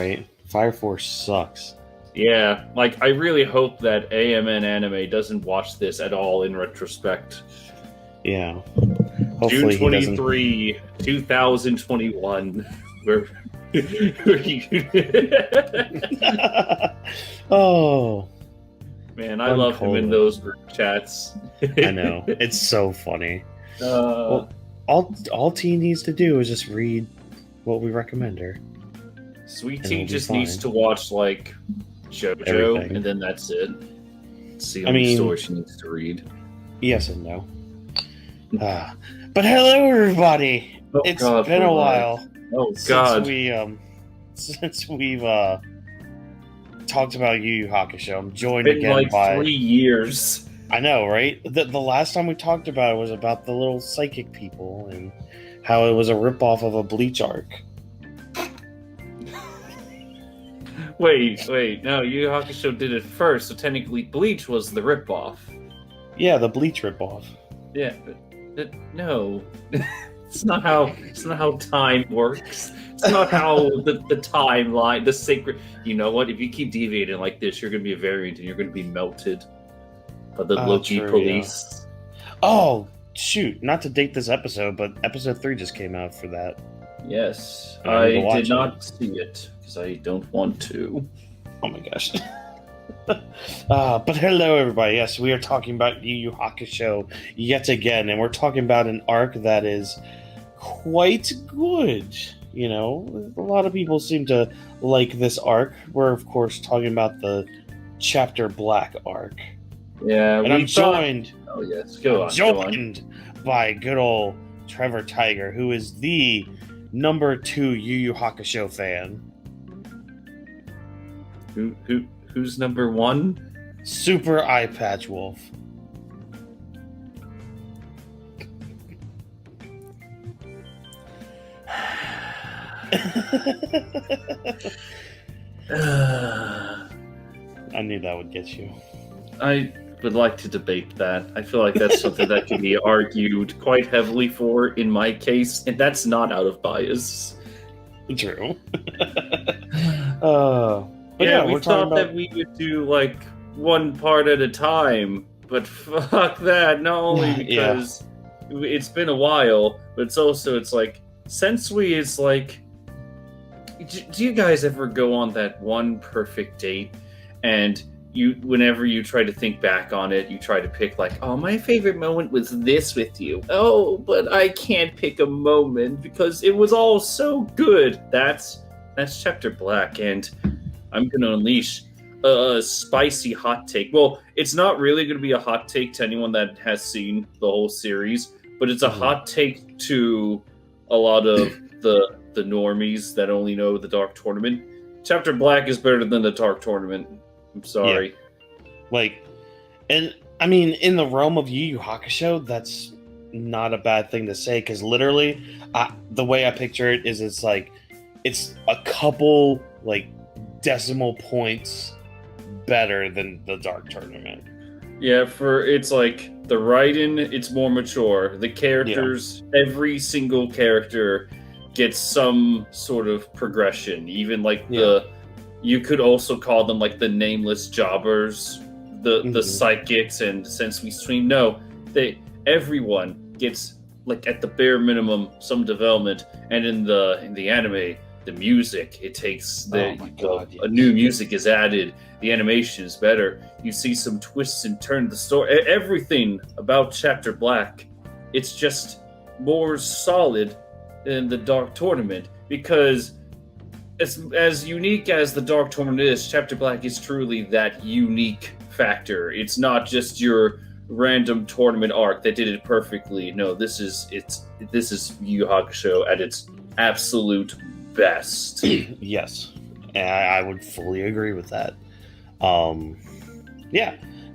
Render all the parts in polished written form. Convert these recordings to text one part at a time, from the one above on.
right? Fire Force sucks. Yeah, like, I really hope that AMN Anime doesn't watch this at all in retrospect. Yeah. June Hopefully he doesn't. 23, 2021. Oh. Man, I love him in those group chats. I know. It's so funny. Well, all T needs to do is just read what we recommend her. Sweet Tea just needs to watch, like, JoJo, everything. And then that's it. See how many stories she needs to read. Yes and no. But hello, everybody! It's been a while. Since we've talked about Yu Yu Hakusho. I'm joined again by 3 years. I know, right? The last time we talked about it was about the little psychic people and how it was a ripoff of a Bleach arc. Wait, no, Yu Yu Hakusho did it first, so technically Bleach was the ripoff. Yeah, the Bleach ripoff. Yeah, but no. It's not how time works. It's not how the timeline, the sacred... You know what? If you keep deviating like this, you're going to be a variant and you're going to be melted by the Loki police. Yeah. Oh, shoot. Not to date this episode, but episode 3 just came out for that. Yes. I did not see it because I don't want to. Oh my gosh. But hello, everybody. Yes, we are talking about Yu Yu Hakusho yet again, and we're talking about an arc that is quite good. You know, a lot of people seem to like this arc. We're, of course, talking about the Chapter Black arc. Yeah, and I'm joined. Oh yes, go on. Joined by good old TrevorTiger, who is the number 2 Yu Yu Hakusho fan. Who's number 1? Super Eye Patch Wolf. I knew that would get you. I would like to debate that. I feel like that's something that can be argued quite heavily for in my case, and that's not out of bias. True. But we thought that we would do like one part at a time, but fuck that. Not only because it's been a while, but it's like Sensui is like. Do you guys ever go on that one perfect date and whenever you try to think back on it, you try to pick like, oh, my favorite moment was this with you. Oh, but I can't pick a moment because it was all so good. That's Chapter Black, and I'm going to unleash a spicy hot take. Well, it's not really going to be a hot take to anyone that has seen the whole series, but it's a hot take to a lot of the normies that only know the Dark Tournament. Chapter Black is better than the Dark Tournament. I'm sorry. Yeah. Like, and I mean, in the realm of Yu Yu Hakusho, that's not a bad thing to say, because literally, the way I picture it is it's a couple, like, decimal points better than the Dark Tournament. Yeah, it's like, the writing, it's more mature. The characters, every single character gets some sort of progression. Even, like, you could also call them like the nameless jobbers, the psychics, and since we stream, everyone gets like at the bare minimum some development. And in the anime, the music, it takes a new music is added. The animation is better. You see some twists and turns. The story, everything about Chapter Black, it's just more solid than the Dark Tournament, because as unique as the Dark Tournament is, Chapter Black is truly that unique factor. It's not just your random tournament arc that did it perfectly. No, this is Yu Yu Hakusho at its absolute best. Yes, I would fully agree with that.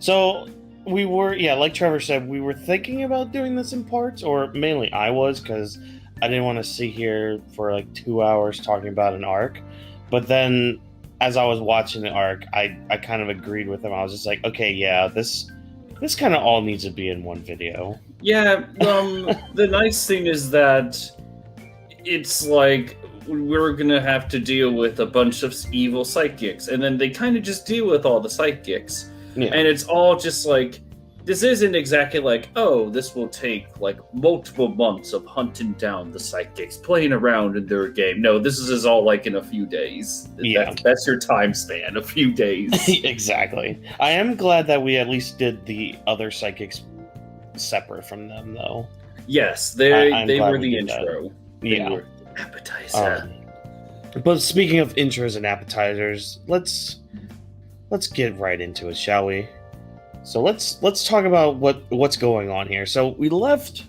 So we were, like Trevor said, we were thinking about doing this in parts, or mainly I was, because I didn't want to sit here for like 2 hours talking about an arc. But then as I was watching the arc, I kind of agreed with him. I was just like, okay, this kind of all needs to be in one video. Yeah, the nice thing is that it's like we're gonna have to deal with a bunch of evil psychics, and then they kind of just deal with all the psychics, and it's all just like, this isn't exactly like, oh, this will take like multiple months of hunting down the psychics, playing around in their game. No, this is all like in a few days. That's your time span, a few days. Exactly. I am glad that we at least did the other psychics separate from them, though. Yes, they were the intro. They were the appetizer. But speaking of intros and appetizers, let's get right into it, shall we? So let's talk about what's going on here. So we left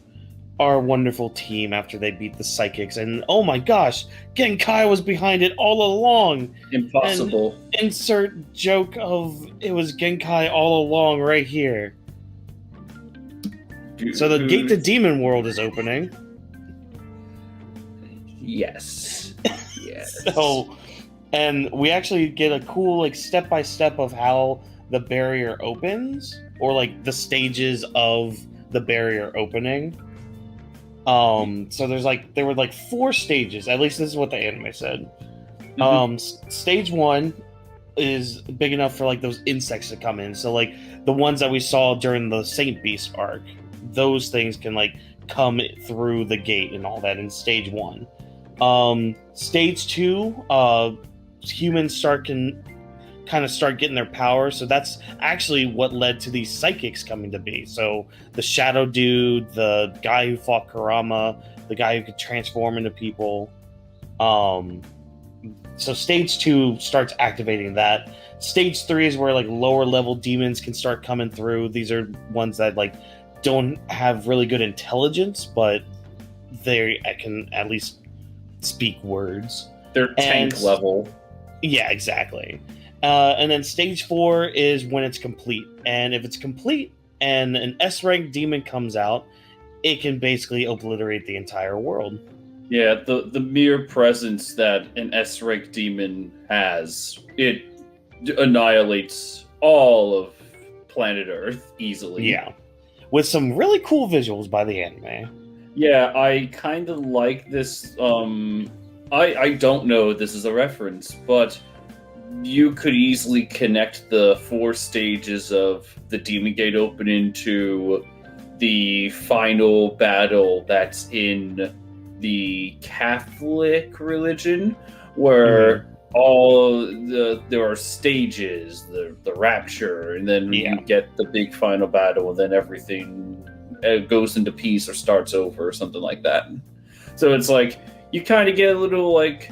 our wonderful team after they beat the psychics, and oh my gosh, Genkai was behind it all along. Impossible. And insert joke of it was Genkai all along right here. So the gate to demon world is opening. Yes. Yes. So, and we actually get a cool like step by step of how the barrier opens, or like the stages of the barrier opening. So there were like 4 stages. At least this is what the anime said. Stage 1 is big enough for like those insects to come in. So like the ones that we saw during the Saint Beast arc, those things can like come through the gate and all that in stage 1. Stage 2, humans kind of start getting their power. So that's actually what led to these psychics coming to be. So the Shadow Dude, the guy who fought Kurama, the guy who could transform into people. So stage 2 starts activating that. Stage 3 is where like lower level demons can start coming through. These are ones that like don't have really good intelligence, but they can at least speak words. They're tank level. Yeah, exactly. And then stage 4 is when it's complete. And if it's complete and an S-rank demon comes out, it can basically obliterate the entire world. Yeah, the mere presence that an S-rank demon has, it annihilates all of planet Earth easily. Yeah. With some really cool visuals by the anime. Yeah, I kind of like this. I don't know if this is a reference, but you could easily connect the 4 stages of the Demon Gate opening to the final battle that's in the Catholic religion, where there are stages, the rapture, and then you get the big final battle, and then everything goes into peace or starts over or something like that. So it's like you kind of get a little like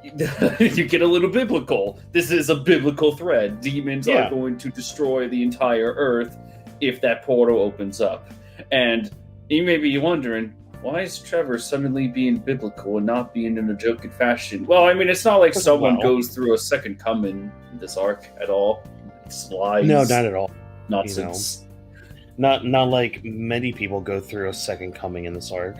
you get a little biblical. This is a biblical thread. Demons are going to destroy the entire Earth if that portal opens up. And you may be wondering, why is Trevor suddenly being biblical and not being in a joking fashion? Well, I mean, it's not like someone goes through a second coming in this arc at all. It's lies. No, not at all. Nonsense. Not like many people go through a second coming in this arc.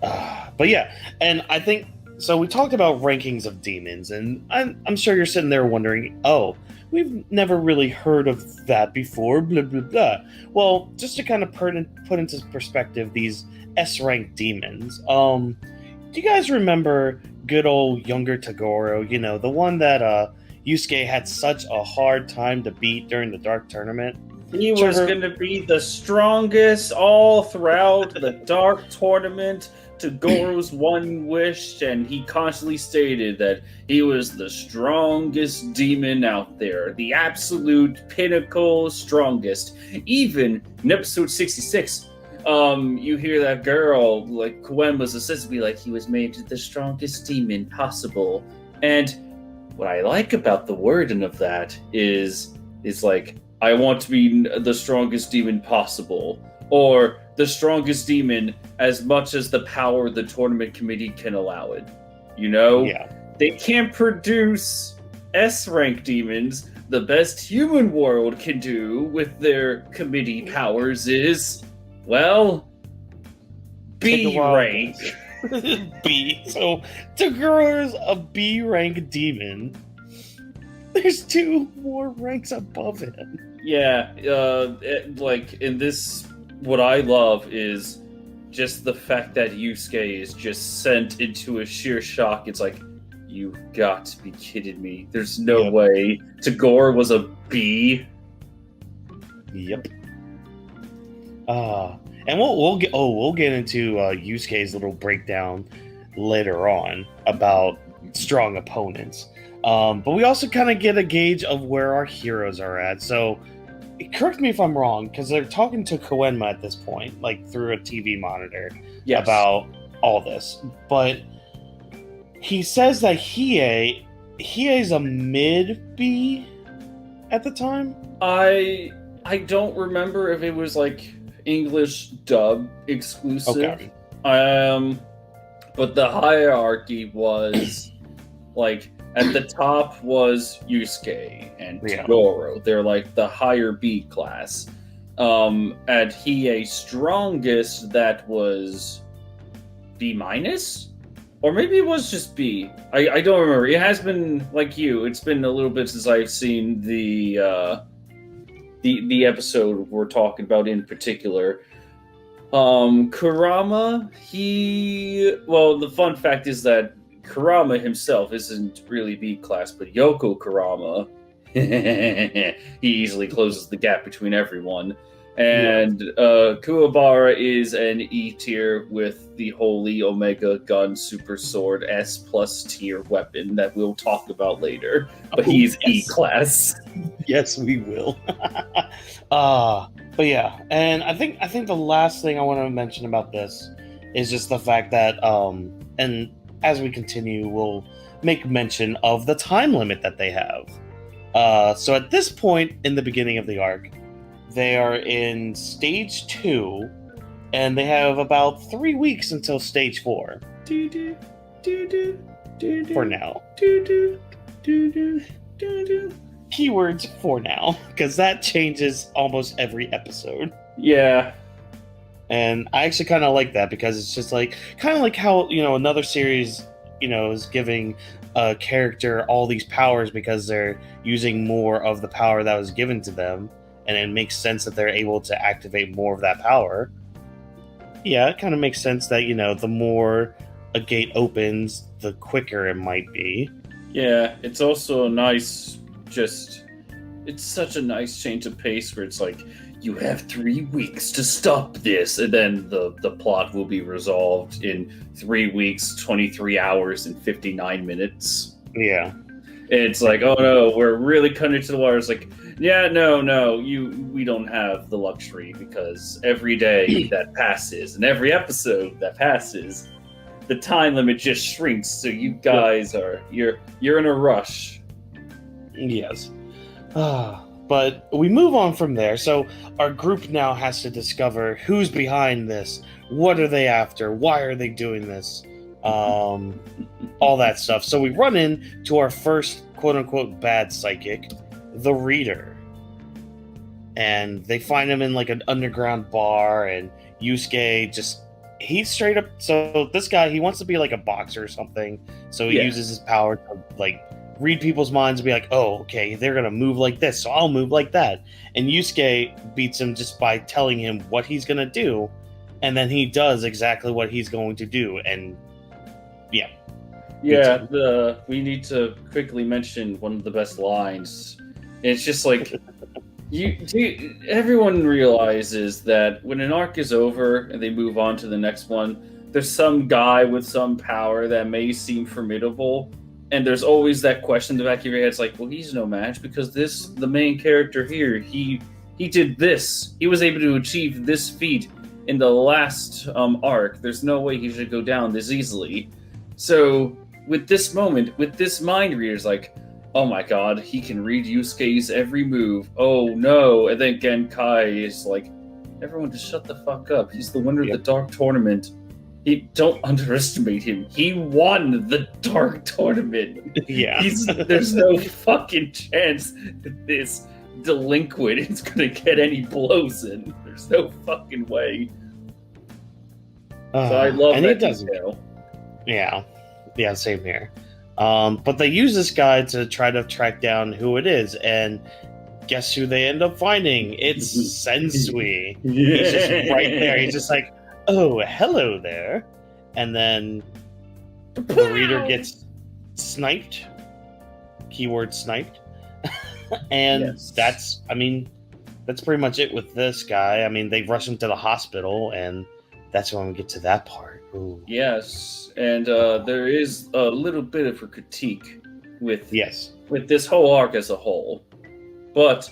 But yeah, and I think so. We talked about rankings of demons, and I'm sure you're sitting there wondering, oh, we've never really heard of that before, blah, blah, blah. Well, just to kind of put into perspective these S-rank demons, do you guys remember good old younger Toguro? You know, the one that Yusuke had such a hard time to beat during the Dark Tournament? He was going to be the strongest all throughout the Dark Tournament. Togoro's one wish, and he constantly stated that he was the strongest demon out there, the absolute pinnacle strongest. Even in episode 66, you hear that girl, like Kuwabara's assistant, be like, he was made the strongest demon possible. And what I like about the wording of that is like, I want to be the strongest demon possible, or the strongest demon as much as the power the tournament committee can allow it. You know? Yeah. They can't produce S-rank demons. The best human world can do with their committee powers is, well, B-rank. B. So, Toguro's a B-rank demon. There's 2 more ranks above him. Yeah, like, in this... What I love is just the fact that Yusuke is just sent into a sheer shock. It's like, you've got to be kidding me. There's no way. Toguro was a B. Yep. And we'll get into Yusuke's little breakdown later on about strong opponents. But we also kind of get a gauge of where our heroes are at. So, correct me if I'm wrong, because they're talking to Koenma at this point, like through a TV monitor, about all this. But he says that Hiei's a mid B at the time. I don't remember if it was like English dub exclusive. Okay. But the hierarchy was like at the top was Yusuke and Toguro. They're like the higher B class. At Hiei strongest, that was B minus, or maybe it was just B. I don't remember. It has been like you. It's been a little bit since I've seen the episode we're talking about in particular. Kurama, the fun fact is that Kurama himself isn't really B class, but Yoko Kurama, he easily closes the gap between everyone. And Kuwabara is an E tier with the Holy Omega Gun Super Sword S+ tier weapon that we'll talk about later. But he's E class. Yes, we will. But yeah, and I think the last thing I want to mention about this is just the fact that, and as we continue, we'll make mention of the time limit that they have. So at this point in the beginning of the arc, they are in stage 2, and they have about 3 weeks until stage 4. For now. Keywords for now, because that changes almost every episode. Yeah. And I actually kind of like that, because it's just like kind of like how, another series, is giving a character all these powers because they're using more of the power that was given to them, and it makes sense that they're able to activate more of that power. Yeah, it kind of makes sense that, the more a gate opens, the quicker it might be. Yeah, it's also nice. It's such a nice change of pace where it's like, you have 3 weeks to stop this, and then the plot will be resolved in 3 weeks, 23 hours, and 59 minutes. Yeah. It's like, oh no, we're really cutting it to the wire. It's like, yeah, no, we don't have the luxury, because every day that passes and every episode that passes, the time limit just shrinks. So you guys you're in a rush. Yes. But we move on from there. So our group now has to discover who's behind this. What are they after? Why are they doing this? All that stuff. So we run into our first quote-unquote bad psychic, the Reader. And they find him in like an underground bar, and Yusuke he's straight up. So this guy, he wants to be like a boxer or something. So he uses his power to like read people's minds and be like, oh, okay, they're going to move like this, so I'll move like that. And Yusuke beats him just by telling him what he's going to do, and then he does exactly what he's going to do, and yeah. Yeah, we need to quickly mention one of the best lines. It's just like, everyone realizes that when an arc is over and they move on to the next one, there's some guy with some power that may seem formidable, and there's always that question in the back of your head. It's like, well, he's no match, because the main character here, he did this. He was able to achieve this feat in the last arc. There's no way he should go down this easily. So with this moment, with this mind reader, it's like, oh my god, he can read Yusuke's every move. Oh no. And then Genkai is like, everyone just shut the fuck up. He's the winner of the Dark Tournament. Don't underestimate him. He won the Dark Tournament. Yeah. There's no fucking chance that this delinquent is going to get any blows in. There's no fucking way. So I love that detail. Yeah. Yeah, same here. But they use this guy to try to track down who it is, and guess who they end up finding? It's Sensui. Yeah. He's just right there. He's just like, oh, hello there. And then the reader gets sniped. Keyword sniped. And that's pretty much it with this guy. I mean, they rush him to the hospital, and that's when we get to that part. Ooh. Yes, and there is a little bit of a critique with this whole arc as a whole. But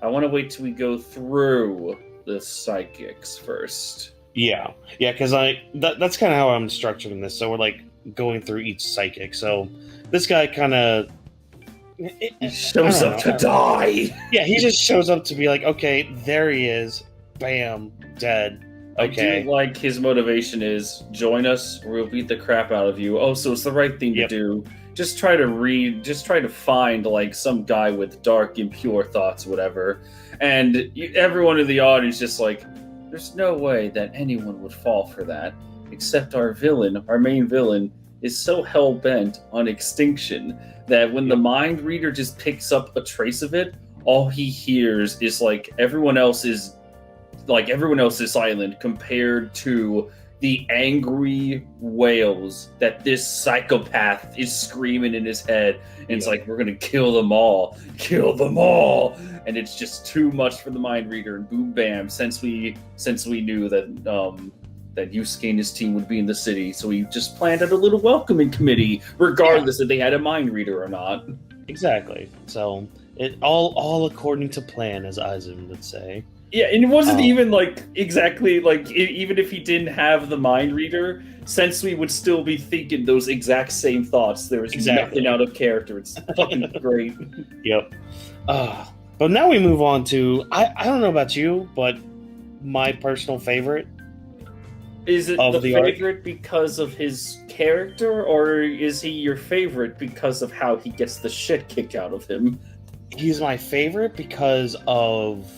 I want to wait till we go through the psychics first. Yeah, because that's kind of how I'm structuring this. So we're like going through each psychic. So this guy kind of shows up to die. Yeah, he just shows up to be like, okay, there he is. Bam, dead. Okay. I do like his motivation is join us, or we'll beat the crap out of you. Oh, so it's the right thing to do. Just try to find like some guy with dark, impure thoughts, whatever. And everyone in the audience just like, there's no way that anyone would fall for that, except our main villain, is so hell-bent on extinction that when the mind reader just picks up a trace of it, all he hears is like everyone else is silent compared to the angry wails that this psychopath is screaming in his head. And it's like, we're gonna kill them all. And it's just too much for the mind reader. And boom, bam, since we knew that that Yusuke and his team would be in the city, so he just planted a little welcoming committee, regardless if they had a mind reader or not. Exactly. So it all according to plan, as Aizen would say. Yeah, and it wasn't even like exactly like even if he didn't have the mind reader, Sensui would still be thinking those exact same thoughts. There was nothing out of character. It's fucking great. Yep. But now we move on to I don't know about you, but my personal favorite. Is it the favorite because of his character, or is he your favorite because of how he gets the shit kicked out of him? He's my favorite because of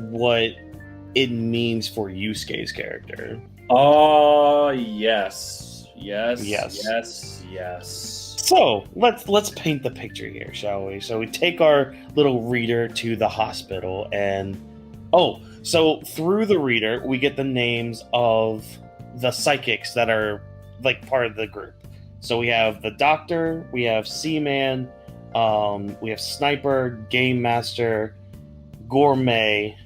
what it means for Yusuke's character. Oh, yes. So let's paint the picture here, shall we? So we take our little reader to the hospital, and so through the reader we get the names of the psychics that are like part of the group. So we have the doctor, we have Seaman, we have Sniper, Game Master, Gourmet,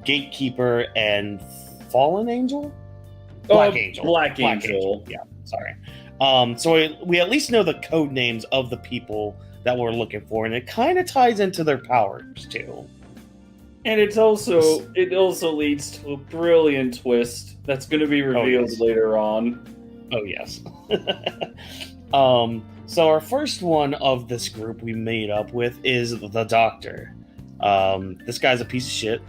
Gatekeeper, and Fallen Angel? Black Angel. Black Angel. Yeah, sorry. So we at least know the code names of the people that we're looking for, and it kind of ties into their powers too. And it also leads to a brilliant twist that's going to be revealed later on. Oh yes. So our first one of this group we made up with is the Doctor. This guy's a piece of shit.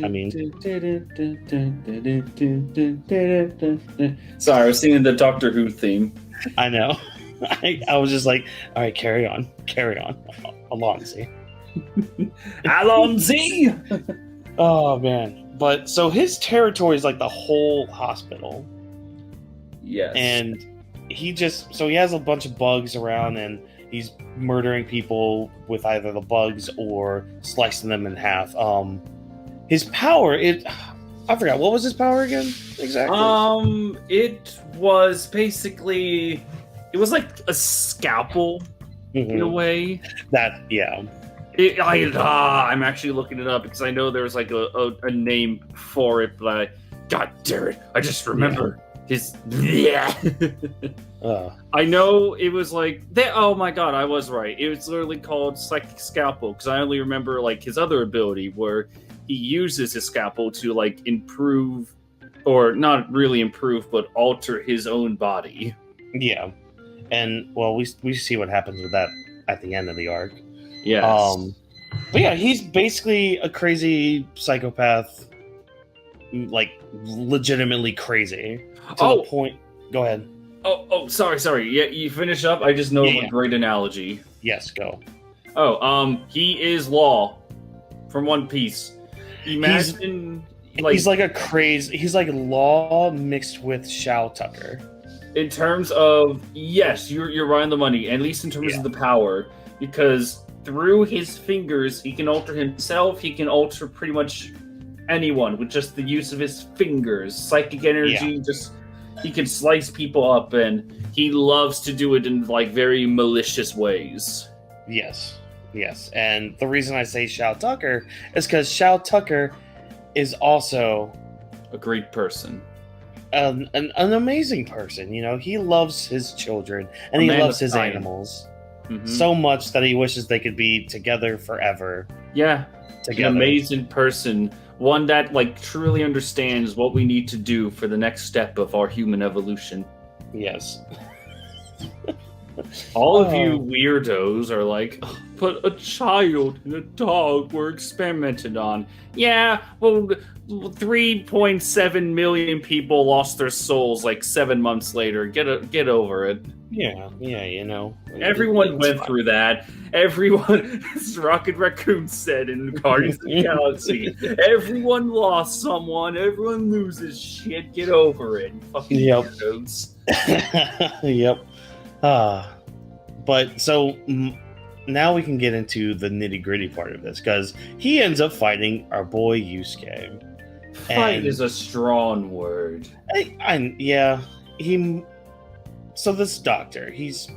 I mean, sorry, I was singing the Doctor Who theme. I know. I was just like, all right, carry on, Alonzi. Alonzi. Oh man, but so his territory is like the whole hospital. Yes, and he has a bunch of bugs around, and he's murdering people with either the bugs or slicing them in half. His power, I forgot, what was his power again? Exactly. It was basically, it was like a scalpel in a way. I'm actually looking it up because I know there's like a name for it, but God damn it, I just remember his. I know it was like oh my God, I was right. It was literally called Psychic Scalpel because I only remember like his other ability where he uses his scalpel to like improve, or not really improve, but alter his own body. Yeah, and well, we see what happens with that at the end of the arc. Yes. But yeah, he's basically a crazy psychopath, like legitimately crazy to the point. Go ahead. Oh, sorry. Yeah, you finish up. I just know of a great analogy. Yes, go. He is Law from One Piece. Imagine he's like Law mixed with Shao Tucker. In terms of, yes, you're right on the money, at least in terms of the power, because through his fingers he can alter himself, he can alter pretty much anyone with just the use of his fingers. Psychic energy, he can slice people up, and he loves to do it in like very malicious ways. Yes. And the reason I say Shao Tucker is because Shao Tucker is also a great person. An amazing person. You know, he loves his children and he loves his animals so much that he wishes they could be together forever. Yeah, together. An amazing person. One that like truly understands what we need to do for the next step of our human evolution. Yes. All of you weirdos are like, but a child and a dog were experimented on. Yeah, well, 3.7 million people lost their souls like 7 months later. Get over it. Yeah, you know. Everyone went through that. Everyone, as Rocket Raccoon said in Guardians of the Galaxy, everyone lost someone. Everyone loses shit. Get over it. Fucking weirdos. Yep. But so now we can get into the nitty-gritty part of this, because he ends up fighting our boy Yusuke. Fight is a strong word. So this doctor, he's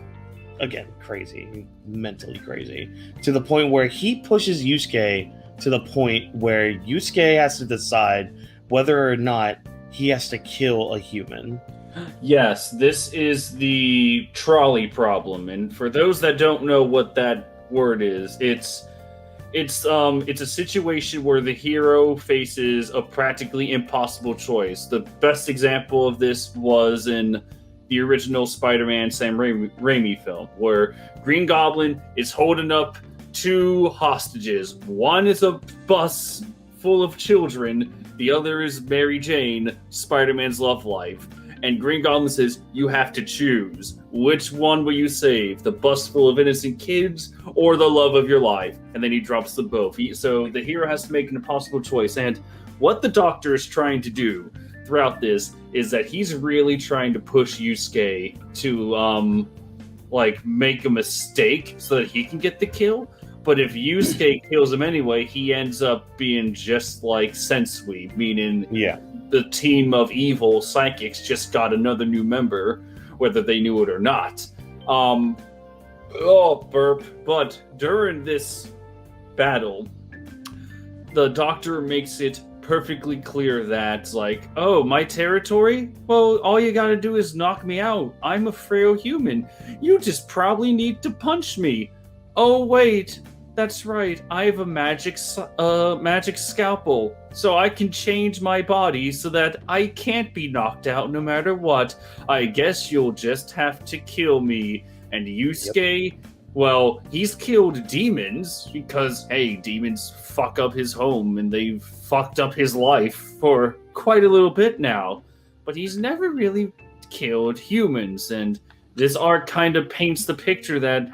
again crazy, mentally crazy, to the point where he pushes Yusuke to the point where Yusuke has to decide whether or not he has to kill a human. Yes, this is the trolley problem, and for those that don't know what that word is, it's a situation where the hero faces a practically impossible choice. The best example of this was in the original Spider-Man Sam Raimi film, where Green Goblin is holding up 2 hostages. One is a bus full of children, the other is Mary Jane, Spider-Man's love life. And Green Goblin says, you have to choose. Which one will you save? The bus full of innocent kids or the love of your life? And then he drops them both. So the hero has to make an impossible choice. And what the Doctor is trying to do throughout this is that he's really trying to push Yusuke to make a mistake so that he can get the kill. But if Yusuke kills him anyway, he ends up being just like Sensui, meaning the team of evil psychics just got another new member, whether they knew it or not. But during this battle, the Doctor makes it perfectly clear that, like, oh, my territory? Well, all you gotta do is knock me out. I'm a frail human. You just probably need to punch me. Oh, wait. That's right. I have a magic scalpel, so I can change my body so that I can't be knocked out no matter what. I guess you'll just have to kill me. And Yusuke, well, he's killed demons because, hey, demons fuck up his home and they've fucked up his life for quite a little bit now. But he's never really killed humans, and this arc kind of paints the picture that,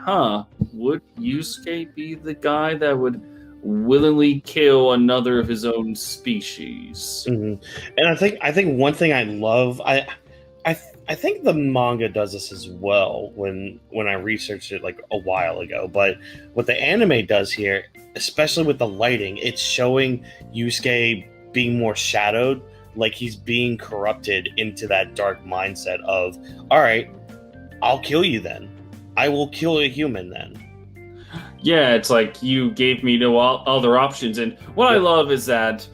would Yusuke be the guy that would willingly kill another of his own species? Mm-hmm. And I think one thing I love, I think the manga does this as well when I researched it like a while ago, but what the anime does here, especially with the lighting, it's showing Yusuke being more shadowed, like he's being corrupted into that dark mindset of, all right, I'll kill you then. I will kill a human then. Yeah, it's like you gave me no other options. And what I love is that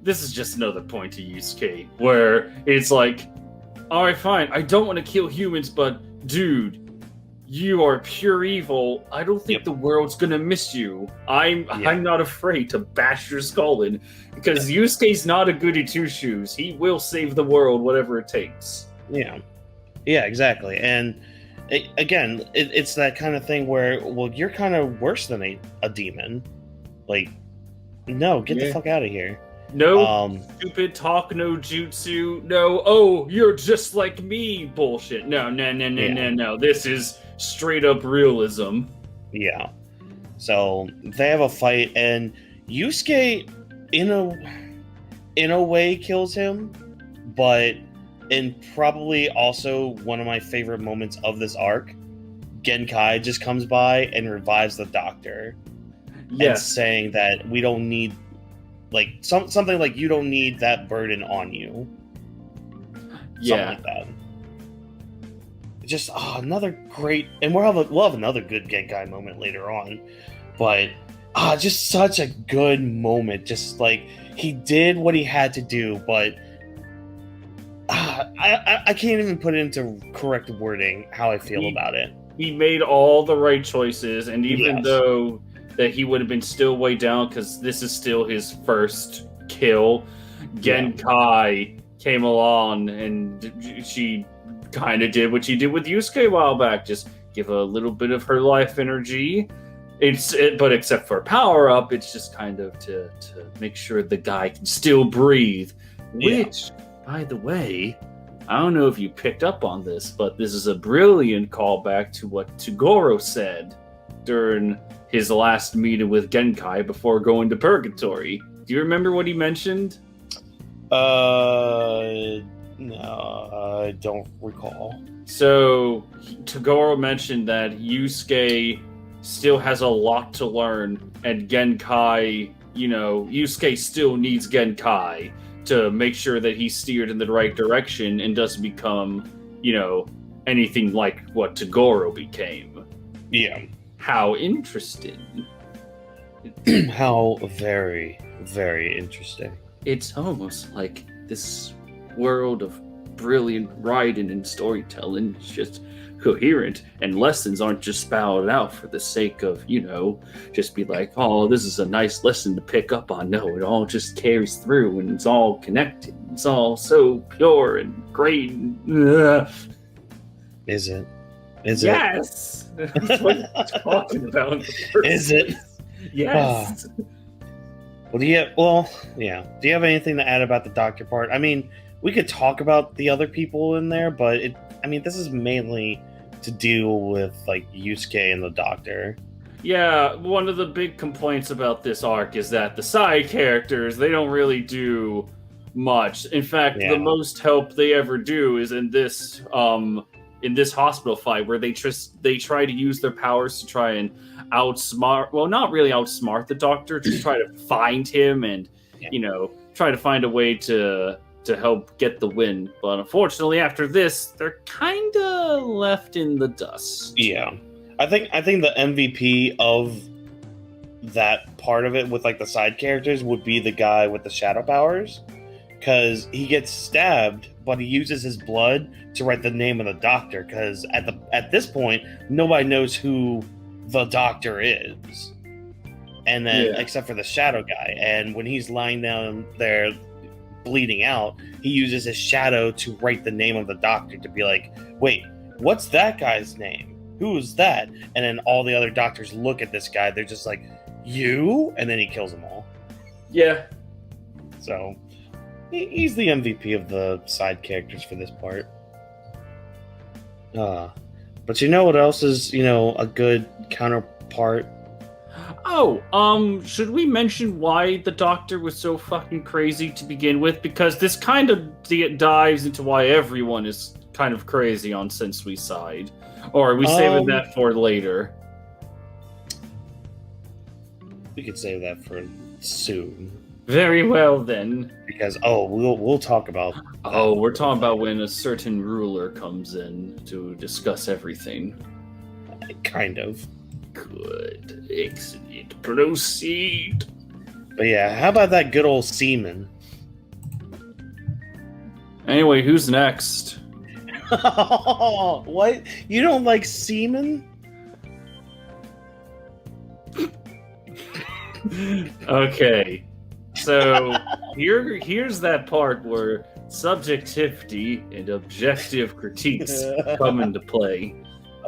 this is just another point to Yusuke, where it's like, all right, fine, I don't want to kill humans, but dude, you are pure evil. I don't think the world's gonna miss you. I'm not afraid to bash your skull in, because Yusuke's not a goody two-shoes. He will save the world, whatever it takes. Yeah, exactly. And it's that kind of thing where, well, you're kind of worse than a demon. Like, no, get the fuck out of here. No stupid talk, no jutsu, no, oh, you're just like me bullshit. No. This is straight up realism. Yeah. So they have a fight, and Yusuke, in a way, kills him, but in probably also one of my favorite moments of this arc, Genkai just comes by and revives the Doctor. Yes. And saying that we don't need like something like you don't need that burden on you. Yeah. Something like that. Just another great, and we'll have another good Genkai moment later on, but just such a good moment. Just like he did what he had to do, but I can't even put it into correct wording how I feel about it. He made all the right choices, and even though that he would have been still way down because this is still his first kill, Genkai came along and she kind of did what she did with Yusuke a while back, just give a little bit of her life energy. But except for power up, it's just kind of to make sure the guy can still breathe. Which, by the way, I don't know if you picked up on this, but this is a brilliant callback to what Toguro said during his last meeting with Genkai before going to Purgatory. Do you remember what he mentioned? No, I don't recall. So, Toguro mentioned that Yusuke still has a lot to learn, and Genkai, Yusuke still needs Genkai to make sure that he's steered in the right direction and doesn't become, anything like what Toguro became. Yeah. How interesting. How very, very interesting. It's almost like this world of brilliant writing and storytelling is just coherent, and lessons aren't just spouted out for the sake of, just be like, oh, this is a nice lesson to pick up on. No, it all just carries through and it's all connected. It's all so pure and great. Is it? Yes! That's what I'm talking about. Is it? Yes. Do you have anything to add about the doctor part? I mean, we could talk about the other people in there, but this is mainly to deal with like Yusuke and the doctor. Yeah, one of the big complaints about this arc is that the side characters, they don't really do much. In fact, the most help they ever do is in this hospital fight where they try to use their powers to try and not really outsmart the doctor, just try to find him and try to find a way to help get the win. But unfortunately, after this, they're kind of left in the dust. Yeah. I think the MVP of that part of it with like the side characters would be the guy with the shadow powers, because he gets stabbed, but he uses his blood to write the name of the doctor, because at this point, nobody knows who the doctor is. And then, except for the shadow guy. And when he's lying down there bleeding out, he uses his shadow to write the name of the doctor to be like, wait, what's that guy's name? Who is that? And then all the other doctors look at this guy. They're just like, you? And then he kills them all. Yeah. So he's the MVP of the side characters for this part. But you know what else is, a good counterpart? Oh, should we mention why the doctor was so fucking crazy to begin with? Because this kind of dives into why everyone is kind of crazy on Sensui's side. Or are we saving that for later? We could save that for soon. Very well, then. Because, we'll talk about... we're talking about when a certain ruler comes in to discuss everything. Kind of. Good. Excellent. Proceed. But yeah, how about that good old Seaman? Anyway, who's next? What? You don't like Seaman? Okay. So here's that part where subjectivity and objective critiques come into play.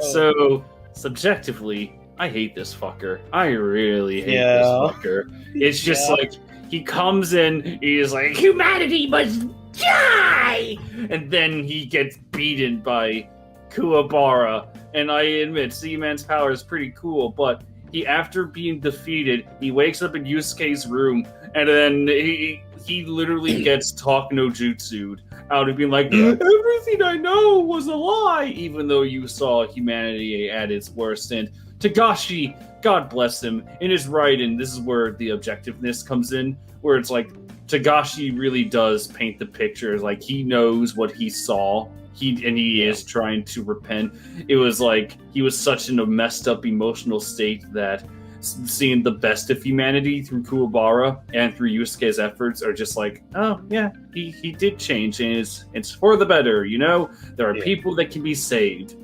So subjectively, I hate this fucker. I really hate this fucker. It's just like he comes in, he's like, humanity must die! And then he gets beaten by Kuwabara. And I admit, Seaman's power is pretty cool, but after being defeated, he wakes up in Yusuke's room, and then he literally gets talk no jutsu'd out of being like, everything I know was a lie, even though you saw humanity at its worst. And Tagashi, God bless him, in his writing, this is where the objectiveness comes in, where it's like, Tagashi really does paint the picture, like he knows what he saw, he is trying to repent. It was like, he was such in a messed up emotional state that seeing the best of humanity through Kuwabara and through Yusuke's efforts are just like, oh yeah, he did change, and it's for the better, you know? There are people that can be saved.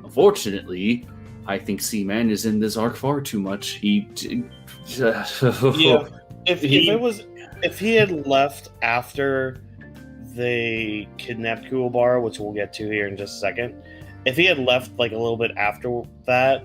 Unfortunately, I think Seaman is in this arc far too much. If he had left after they kidnapped Kuwabara, which we'll get to here in just a second, if he had left like a little bit after that,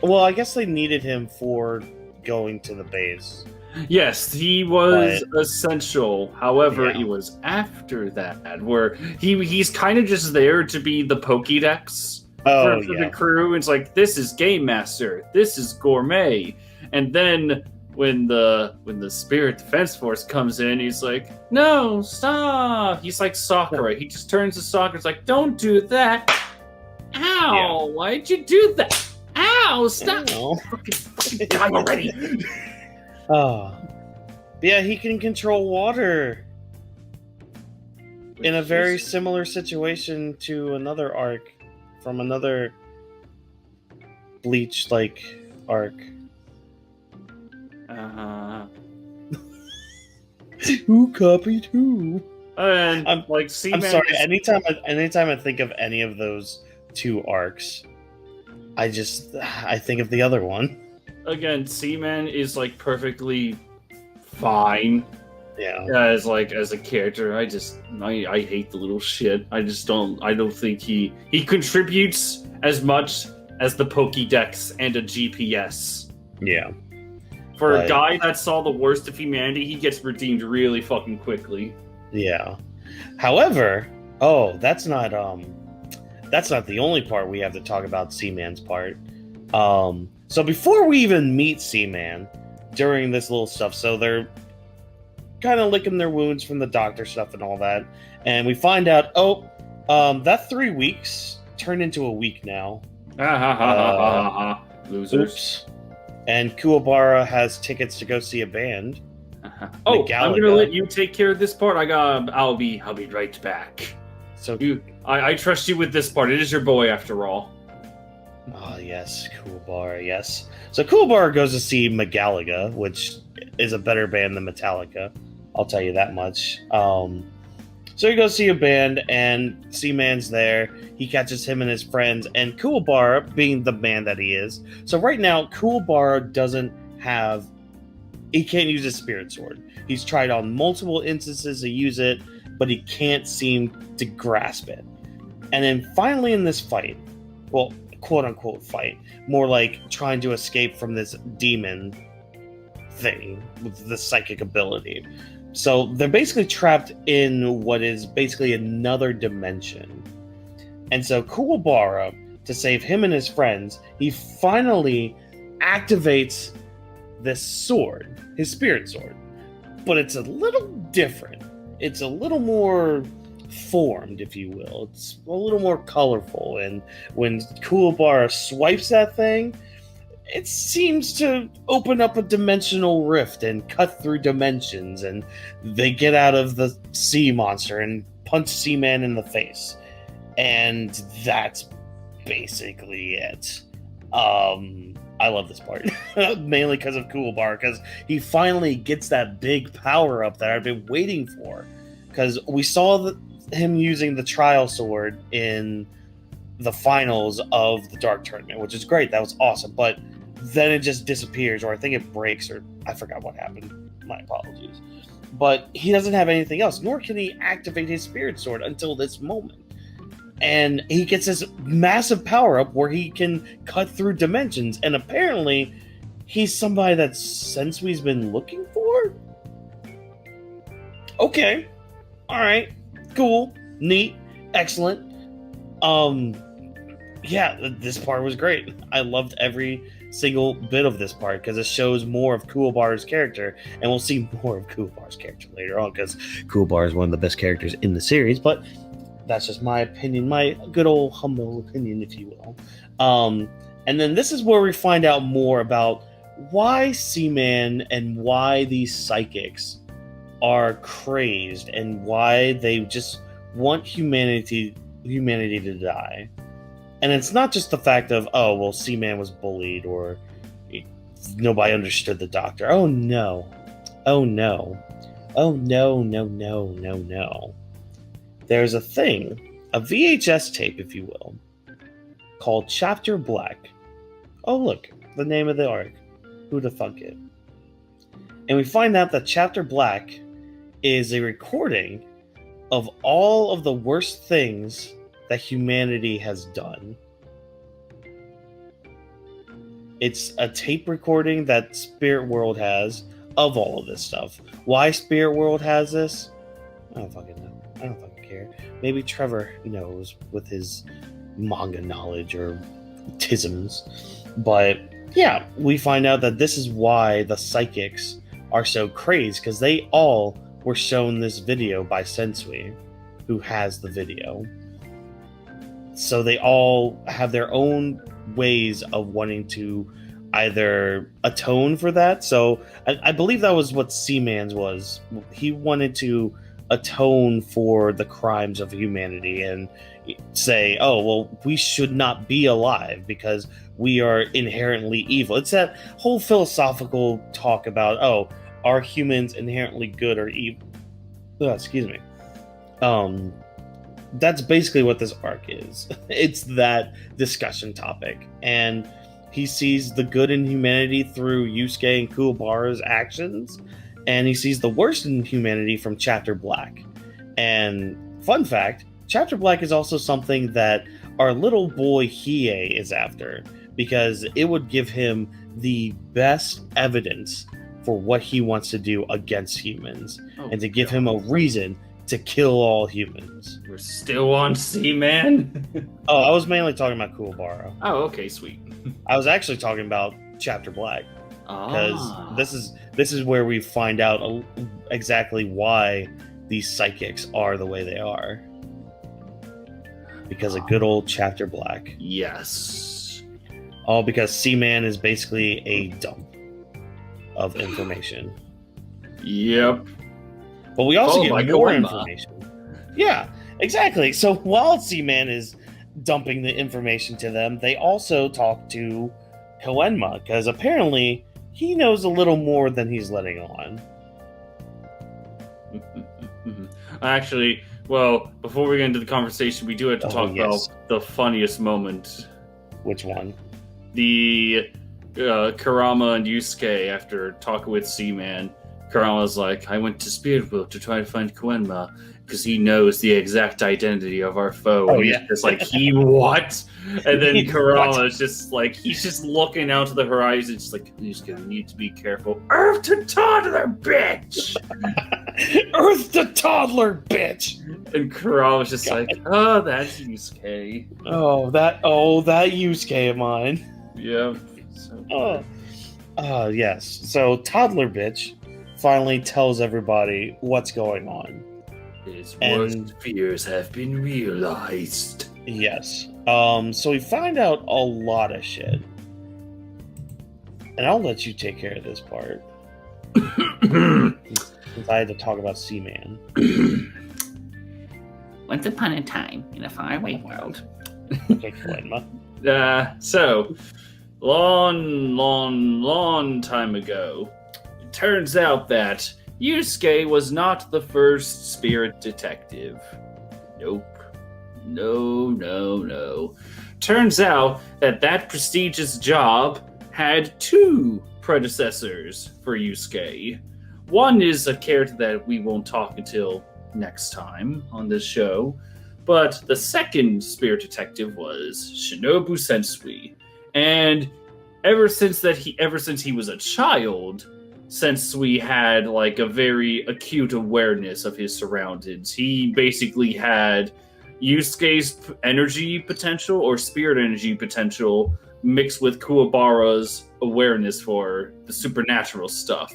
well, I guess they needed him for going to the base. Yes, he was essential. However, it was after that where he's kind of just there to be the Pokédex for the crew. It's like, this is Game Master, this is Gourmet, and then when the Spirit Defense Force comes in, he's like, no, stop. He's like Sakura. He just turns to Sakura. It's like, don't do that. Ow! Why'd you do that? Ow! Stop! Fucking die already. Yeah, he can control water. In a very similar situation to another arc from another Bleach-like arc. Who copied who? And I'm like, I'm sorry. Anytime I think of any of those two arcs, I think of the other one. Again, Seaman is like perfectly fine. Yeah. As a character, I hate the little shit. I don't think he contributes as much as the Pokédex and a GPS. Yeah. For a guy that saw the worst of humanity, he gets redeemed really fucking quickly. Yeah. However, that's not the only part we have to talk about Seaman's part. So before we even meet Seaman, during this little stuff, so they're kind of licking their wounds from the doctor stuff and all that, and we find out, that 3 weeks turned into a week now. Losers. Oops. And Kuwabara has tickets to go see a band. I'm gonna let you take care of this part. I'll be right back. So I trust you with this part. It is your boy after all. Yes, Kuwabara, yes. So Kuwabara goes to see Megalaga, which is a better band than Metallica. I'll tell you that much. So he goes see a band, and Seaman's there. He catches him and his friends, and Kuwabara, being the man that he is. So right now, Kuwabara he can't use his spirit sword. He's tried on multiple instances to use it, but he can't seem to grasp it. And then finally in this fight, well, quote-unquote fight, more like trying to escape from this demon thing with the psychic ability. So they're basically trapped in what is basically another dimension. And so Kuwabara, to save him and his friends, he finally activates this sword, his spirit sword. But it's a little different. It's a little more formed, if you will. It's a little more colorful. And when Kuwabara swipes that thing, it seems to open up a dimensional rift and cut through dimensions, and they get out of the sea monster and punch Seaman in the face. And that's basically it. I love this part. Mainly because of Kuwabara, because he finally gets that big power up that I've been waiting for. Because we saw him using the trial sword in the finals of the Dark Tournament, which is great. That was awesome. But then it just disappears, or I think it breaks, or I forgot what happened. My apologies. But he doesn't have anything else, nor can he activate his spirit sword until this moment. And he gets this massive power up where he can cut through dimensions, and apparently he's somebody that Sensui's been looking for? Okay. Alright. Cool. Neat. Excellent. Yeah, this part was great. I loved every single bit of this part because it shows more of Kuwabara's character, and we'll see more of Kuwabara's character later on because Kuwabara is one of the best characters in the series. But that's just my opinion, my good old humble opinion, if you will. And then this is where we find out more about why Seaman and why these psychics are crazed and why they just want humanity to die. And it's not just the fact of, oh, well, Seaman was bullied or nobody understood the Doctor. Oh, no. Oh, no. Oh, no, no, no, no, no. There's a thing, a VHS tape, if you will, called Chapter Black. Oh, look, the name of the arc. Who the fuck it? And we find out that Chapter Black is a recording of all of the worst things that humanity has done. It's a tape recording that Spirit World has of all of this stuff. Why Spirit World has this? I don't fucking know. I don't fucking care. Maybe Trevor knows with his manga knowledge or tisms. But yeah, we find out that this is why the psychics are so crazed, because they all were shown this video by Sensui, who has the video. So they all have their own ways of wanting to either atone for that. So I believe that was what Seaman's was. He wanted to atone for the crimes of humanity and say, oh, well, we should not be alive because we are inherently evil. It's that whole philosophical talk about, oh, are humans inherently good or evil? Oh, excuse me. That's basically what this arc is. It's that discussion topic. And he sees the good in humanity through Yusuke and Kuwabara's actions. And he sees the worst in humanity from Chapter Black. And fun fact, Chapter Black is also something that our little boy Hiei is after, because it would give him the best evidence for what he wants to do against humans, and to give him a reason to kill all humans. We're still on Seaman? Oh, I was mainly talking about Kuwabara. Oh, okay, sweet. I was actually talking about Chapter Black, because this is where we find out exactly why these psychics are the way they are. Because of good old Chapter Black. Yes. All because Seaman is basically a dump of information. Yep. But we also get more information. Yeah, exactly. So while Seaman is dumping the information to them, they also talk to Koenma, because apparently he knows a little more than he's letting on. Actually, well, before we get into the conversation, we do have to talk about the funniest moment. Which one? The Kurama and Yusuke, after talking with Seaman, Kurama's like, I went to Spirit World to try to find Koenma because he knows the exact identity of our foe. Oh, and yeah. He's just like, he what? And then Kurama is just like, he's just looking out to the horizon, just like, Yusuke, we need to be careful. Earth to toddler, bitch! Earth to toddler, bitch! And Kurama's just like, oh, that's Yusuke. Oh, that Yusuke of mine. Yeah. So yes. So toddler bitch finally tells everybody what's going on. His worst fears have been realized. Yes. So we find out a lot of shit. And I'll let you take care of this part. Since I had to talk about Seaman. Once upon a time, in a faraway world. Okay, Koenma. So, long time ago, it turns out that Yusuke was not the first spirit detective. Nope. No. Turns out that prestigious job had two predecessors for Yusuke. One is a character that we won't talk until next time on this show, but the second spirit detective was Shinobu Sensui. And ever since he was a child, Sensui had like a very acute awareness of his surroundings. He basically had Yusuke's energy potential or spirit energy potential mixed with Kuwabara's awareness for the supernatural stuff.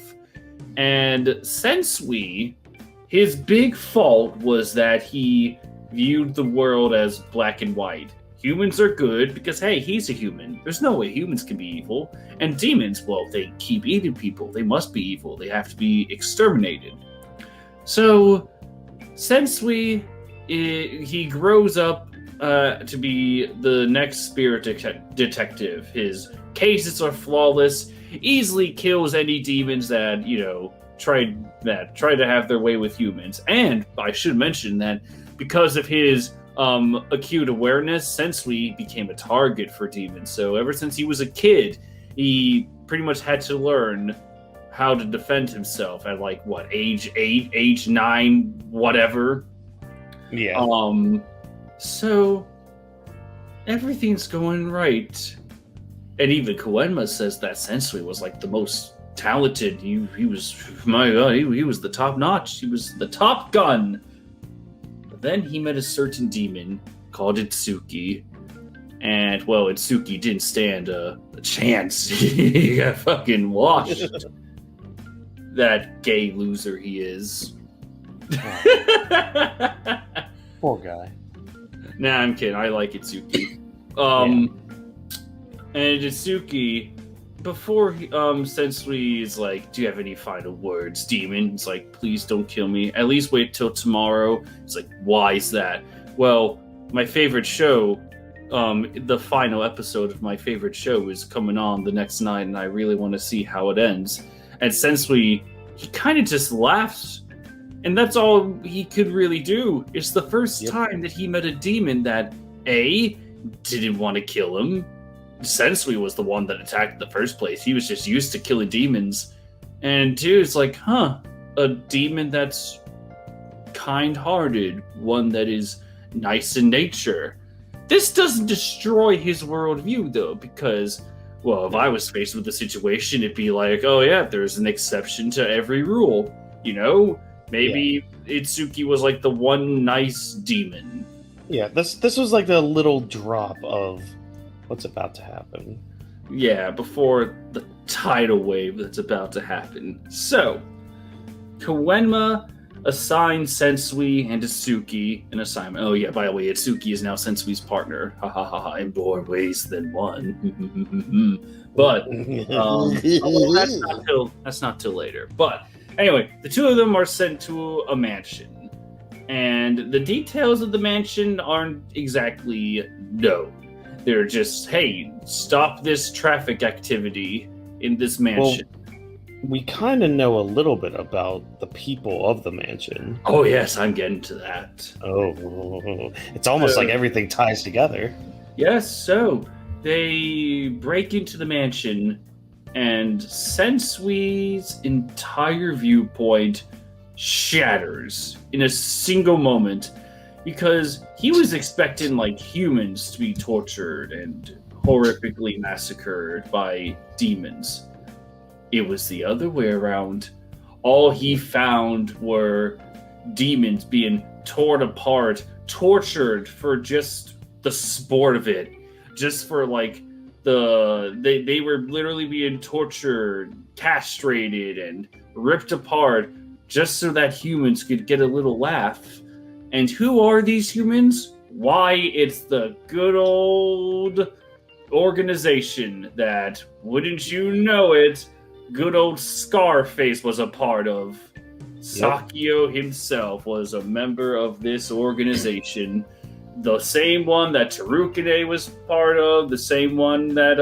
And Sensui, his big fault was that he viewed the world as black and white. Humans are good because, hey, he's a human. There's no way humans can be evil. And demons, well, they keep eating people. They must be evil. They have to be exterminated. So, Sensui, he grows up to be the next spirit detective. His cases are flawless. Easily kills any demons that, try to have their way with humans. And I should mention that because of his acute awareness, Sensui became a target for demons. So ever since he was a kid, he pretty much had to learn how to defend himself at age 8, age 9, whatever. Yeah. So everything's going right. And even Koenma says that Sensui was the most talented. He was, my God, he was the top notch. He was the top gun. But then he met a certain demon called Itsuki. And, well, Itsuki didn't stand a chance. He got fucking washed. That gay loser he is. Poor guy. Nah, I'm kidding. I like Itsuki. And Itsuki, before Sensui is like, do you have any final words, demon? It's like, please don't kill me. At least wait till tomorrow. It's like, why is that? Well, my favorite show, the final episode of my favorite show is coming on the next night, and I really want to see how it ends. And Sensui, he kind of just laughs. And that's all he could really do. It's the first time that he met a demon that, A, didn't want to kill him. Sensui was the one that attacked in the first place. He was just used to killing demons. And 2, it's like, a demon that's kind-hearted, one that is nice in nature. This doesn't destroy his worldview, though, because, well, if I was faced with the situation, it'd be like, oh yeah, there's an exception to every rule. Maybe Itsuki was the one nice demon. Yeah, this was the little drop of what's about to happen. Yeah, before the tidal wave that's about to happen. So, Koenma assigned Sensui and Itsuki an assignment. Oh yeah, by the way, Itsuki is now Sensui's partner. Ha ha ha ha, in more ways than one. But, that's not till later. But, anyway, the two of them are sent to a mansion. And the details of the mansion aren't exactly known. They're just, hey, stop this traffic activity in this mansion. Well, we kind of know a little bit about the people of the mansion. Oh, yes, I'm getting to that. Oh, it's almost like everything ties together. Yes, so they break into the mansion, and Sensui's entire viewpoint shatters in a single moment, because he was expecting humans to be tortured and horrifically massacred by demons. It was the other way around. All he found were demons being torn apart, tortured for just the sport of it, just for they were literally being tortured, castrated, and ripped apart just so that humans could get a little laugh. And who are these humans? Why, it's the good old organization that, wouldn't you know it, good old Scarface was a part of. Sakio himself was a member of this organization. The same one that Terukide was part of, the same one that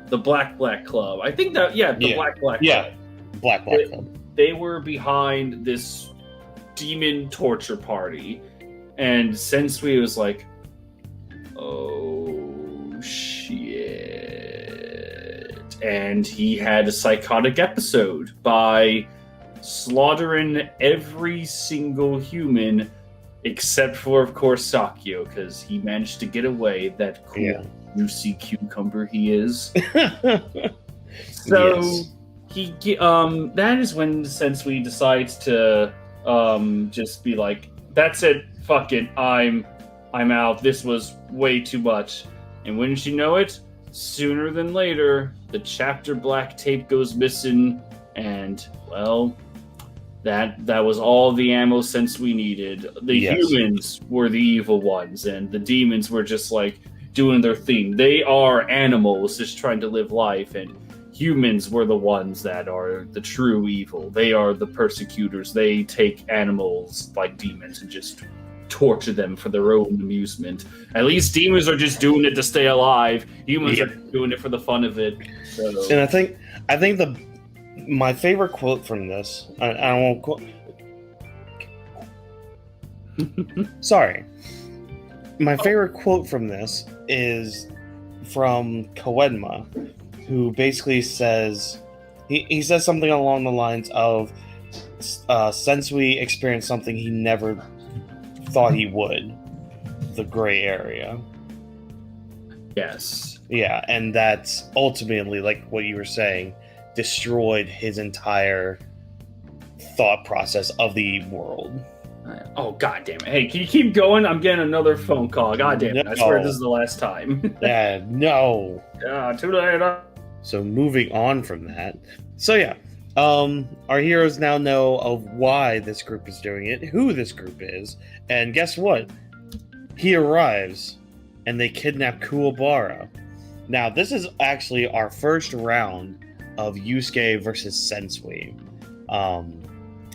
the Black Club. I think that Black Club. Yeah, Black Club. They were behind this demon torture party, and Sensui was like, oh shit. And he had a psychotic episode by slaughtering every single human except for, of course, Sakio, because he managed to get away, that cool juicy cucumber he is. So he that is when Sensui decides to just be like, that's it, fuck it, I'm out, this was way too much. And wouldn't you know it, sooner than later, the chapter black tape goes missing, and, well, that was all the ammo sense we needed. The humans were the evil ones, and the demons were just, like, doing their thing. They are animals just trying to live life, and humans were the ones that are the true evil. They are the persecutors. They take animals like demons and just torture them for their own amusement. At least demons are just doing it to stay alive. Humans are doing it for the fun of it. So. And I think my favorite quote from this, I won't quote. Sorry. My favorite quote from this is from Koenma, who basically says, he says something along the lines of, Sensui experienced something he never thought he would, the gray area. Yes. Yeah, and that's ultimately, like what you were saying, destroyed his entire thought process of the world. Oh, god damn it. Hey, can you keep going? I'm getting another phone call. God damn it. I swear this is the last time. No. Yeah, too late. So moving on from that. So yeah, our heroes now know of why this group is doing it, who this group is, and guess what? He arrives, and they kidnap Kuwabara. Now, this is actually our first round of Yusuke versus Sensui. And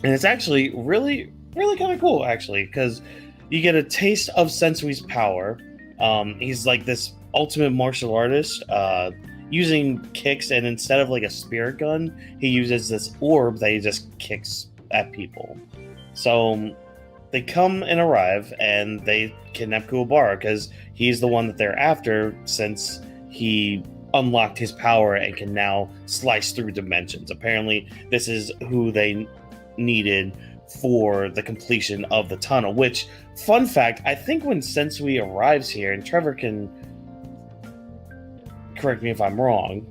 it's actually really kind of cool, actually, because you get a taste of Sensui's power. He's like this ultimate martial artist, using kicks, and instead of like a spirit gun, he uses this orb that he just kicks at people. So they come and arrive, and they kidnap Kuwabara because he's the one that they're after, since he unlocked his power and can now slice through dimensions. Apparently, this is who they needed for the completion of the tunnel, which, fun fact, I think when Sensui arrives here, and Trevor can correct me if I'm wrong,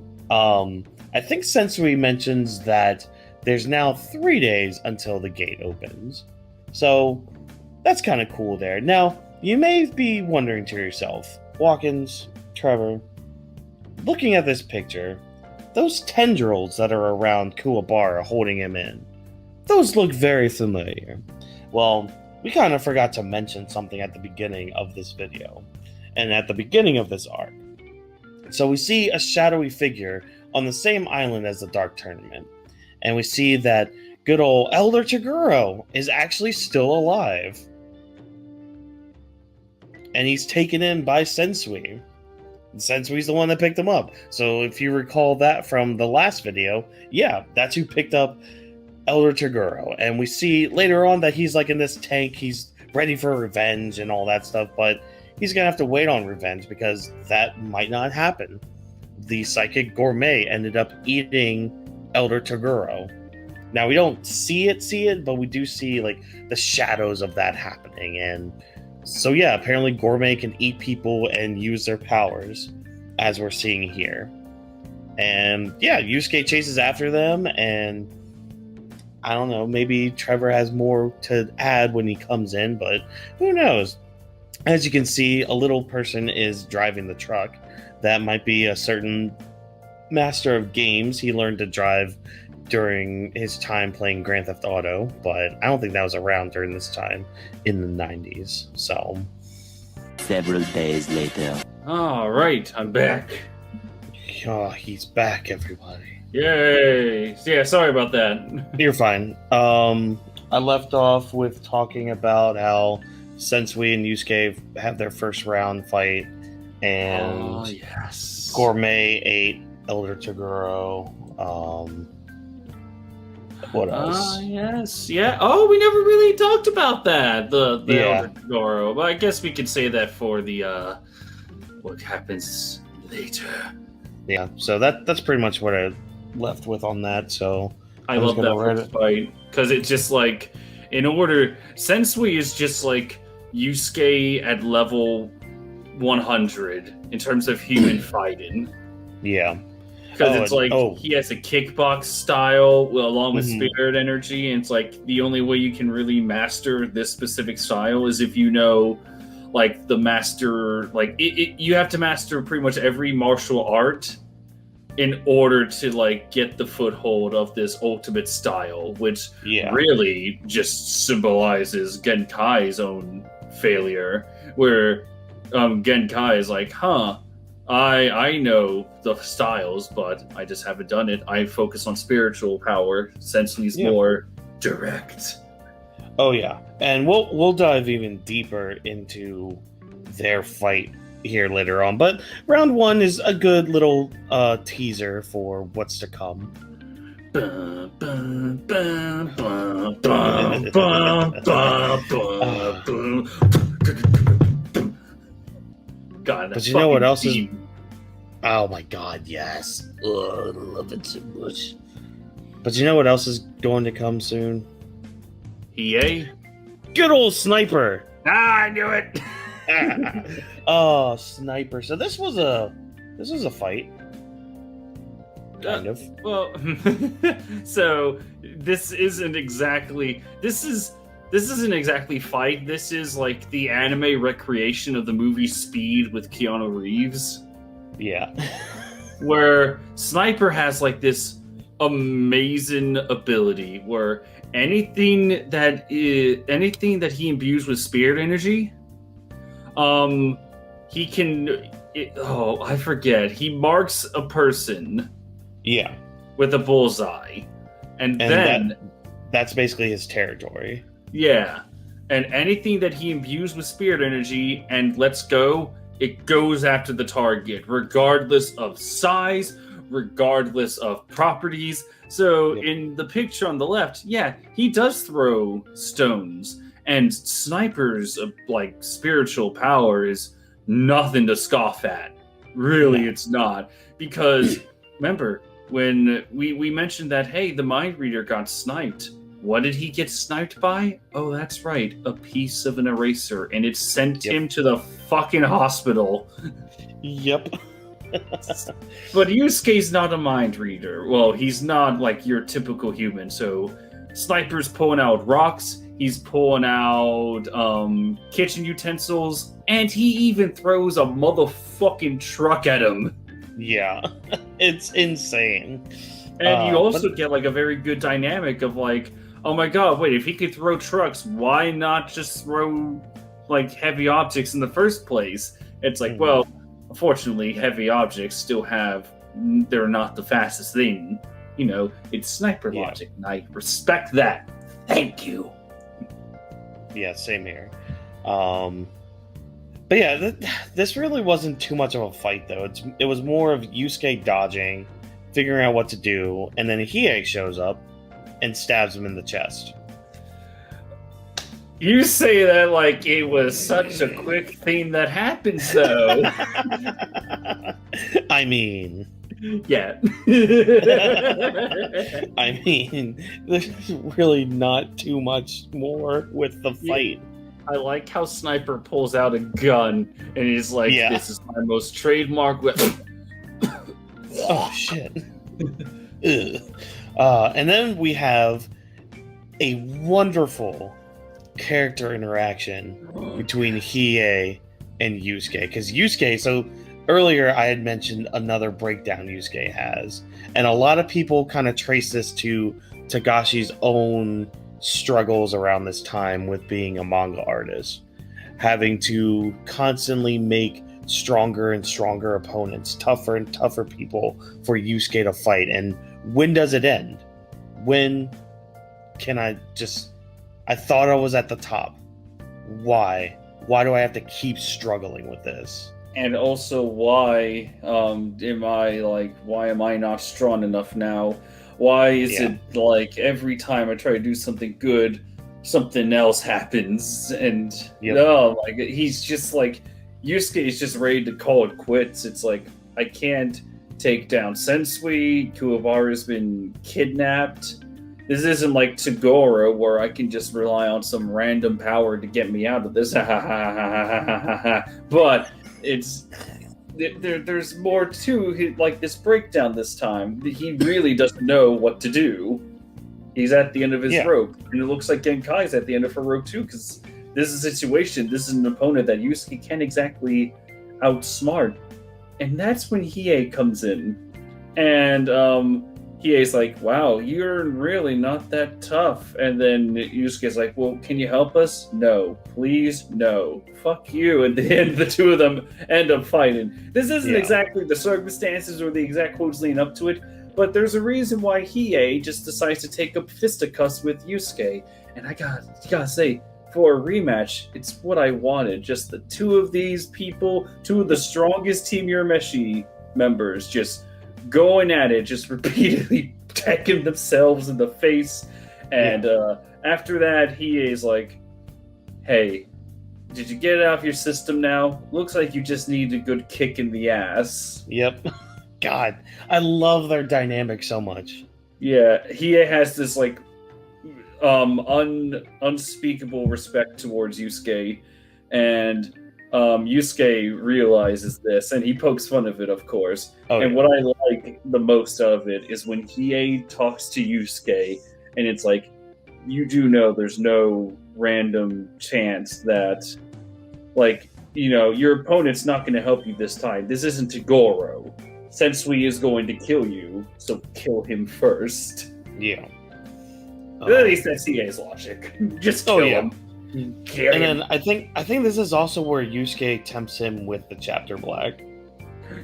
I think Sensui mentions that there's now 3 days until the gate opens. So that's kind of cool there. Now, you may be wondering to yourself, Whawkins, Trevor, looking at this picture, those tendrils that are around Kuwabara holding him in, those look very familiar. Well, we kind of forgot to mention something at the beginning of this video, and at the beginning of this arc. So we see a shadowy figure on the same island as the Dark Tournament, and we see that good old Elder Toguro is actually still alive. And he's taken in by Sensui. Sensui's the one that picked him up. So if you recall that from the last video, yeah, that's who picked up Elder Toguro. And we see later on that he's like in this tank, he's ready for revenge and all that stuff, but he's gonna have to wait on revenge because that might not happen. The psychic gourmet ended up eating Elder Toguro. Now we don't see it, but we do see like the shadows of that happening. And so yeah, apparently gourmet can eat people and use their powers, as we're seeing here. And yeah, Yusuke chases after them, and I don't know, maybe Trevor has more to add when he comes in, but who knows? As you can see, a little person is driving the truck. That might be a certain master of games he learned to drive during his time playing Grand Theft Auto, but I don't think that was around during this time in the 90s. So several days later. All right, I'm back. Oh, he's back, everybody. Yay! Yeah, sorry about that. You're fine. I left off with talking about how Sensui and Yusuke have their first round fight, and yes, Gourmet ate Elder Toguro. What else? Yes, yeah. Oh, we never really talked about that. The Yeah. Elder Toguro. But I guess we could say that for the what happens later. Yeah. So that's pretty much what I left with on that. So I love that first fight because it's just like, in order, Sensui is just like Yusuke at level 100 in terms of human fighting. Yeah. Because it's like he has a kickbox style along with spirit energy, and it's like the only way you can really master this specific style is if you know like the master, like you have to master pretty much every martial art in order to like get the foothold of this ultimate style, which really just symbolizes Genkai's own failure, where Genkai is like, I know the styles, but I just haven't done it. I focus on spiritual power. Sensui's more direct. Oh yeah, and we'll dive even deeper into their fight here later on. But round 1 is a good little teaser for what's to come. God, but you know what else is? Oh my God, yes! Ugh, I love it so much. But you know what else is going to come soon? EA? Good old Sniper! I knew it! Oh, Sniper. So this was a fight. Kind of. Well, so this isn't exactly fight. This is like the anime recreation of the movie Speed with Keanu Reeves. Yeah. Where Sniper has like this amazing ability where anything that he imbues with spirit energy, he can. I forget. He marks a person. Yeah. With a bullseye, and then that's basically his territory. Yeah, and anything that he imbues with spirit energy and lets go, it goes after the target, regardless of size, regardless of properties. So in the picture on the left, he does throw stones, and Sniper's like spiritual power is nothing to scoff at. Really, it's not, because remember when we mentioned that, hey, the mind reader got sniped. What did he get sniped by? Oh, that's right, a piece of an eraser, and it sent him to the fucking hospital. Yep. But Yusuke's not a mind reader. Well, he's not like your typical human, so Sniper's pulling out rocks, he's pulling out kitchen utensils, and he even throws a motherfucking truck at him. Yeah, it's insane. And you also get like a very good dynamic of like, oh my god, wait, if he could throw trucks, why not just throw like heavy objects in the first place? It's like, well, unfortunately, heavy objects they're not the fastest thing. You know, it's Sniper logic, and I respect that. Thank you. Yeah, same here. But yeah, this really wasn't too much of a fight, though. It was more of Yusuke dodging, figuring out what to do, and then Hiei shows up and stabs him in the chest. You say that like it was such a quick thing that happened, though. I mean... Yeah. I mean, there's really not too much more with the fight. I like how Sniper pulls out a gun and he's like, this is my most trademark weapon. Oh, shit. And then we have a wonderful character interaction between Hiei and Yusuke. Because Yusuke, so earlier I had mentioned another breakdown Yusuke has. And a lot of people kind of trace this to Tagashi's own struggles around this time with being a manga artist, having to constantly make stronger and stronger opponents, tougher and tougher people for Yusuke to fight. And when does it end? When can I thought I was at the top. Why do I have to keep struggling with this? And also, why am I not strong enough now? Why is it like every time I try to do something good, something else happens? And he's just like, Yusuke is just ready to call it quits. It's like, I can't take down Sensui. Kuwabara's been kidnapped. This isn't like Toguro, where I can just rely on some random power to get me out of this. But there's more to like this breakdown this time. He really doesn't know what to do. He's at the end of his rope, and it looks like Genkai's at the end of her rope too, because this is a situation, this is an opponent that Yusuke can't exactly outsmart. And that's when Hiei comes in. And Hiei's like, wow, you're really not that tough. And then Yusuke's like, well, can you help us? No. Please, no. Fuck you. And then the two of them end up fighting. This isn't exactly the circumstances or the exact quotes leading up to it, but there's a reason why Hiei just decides to take up fisticuffs with Yusuke. And I gotta say, for a rematch, it's what I wanted. Just the two of these people, two of the strongest Team Urameshi members, just going at it, just repeatedly attacking themselves in the face. And after that, Hiei's like, hey, did you get it off your system now? Looks like you just need a good kick in the ass. Yep. God, I love their dynamic so much. Yeah, Hiei has this like unspeakable respect towards Yusuke, and Yusuke realizes this, and he pokes fun of it, of course. And what I like the most of it is when Hiei talks to Yusuke, and it's like, you do know there's no random chance that, like, you know, your opponent's not going to help you this time. This isn't Toguro. Sensui is going to kill you, so kill him first. Yeah. At least that's Hiei's logic. Just kill him. Kill him. Then I think this is also where Yusuke tempts him with the chapter black.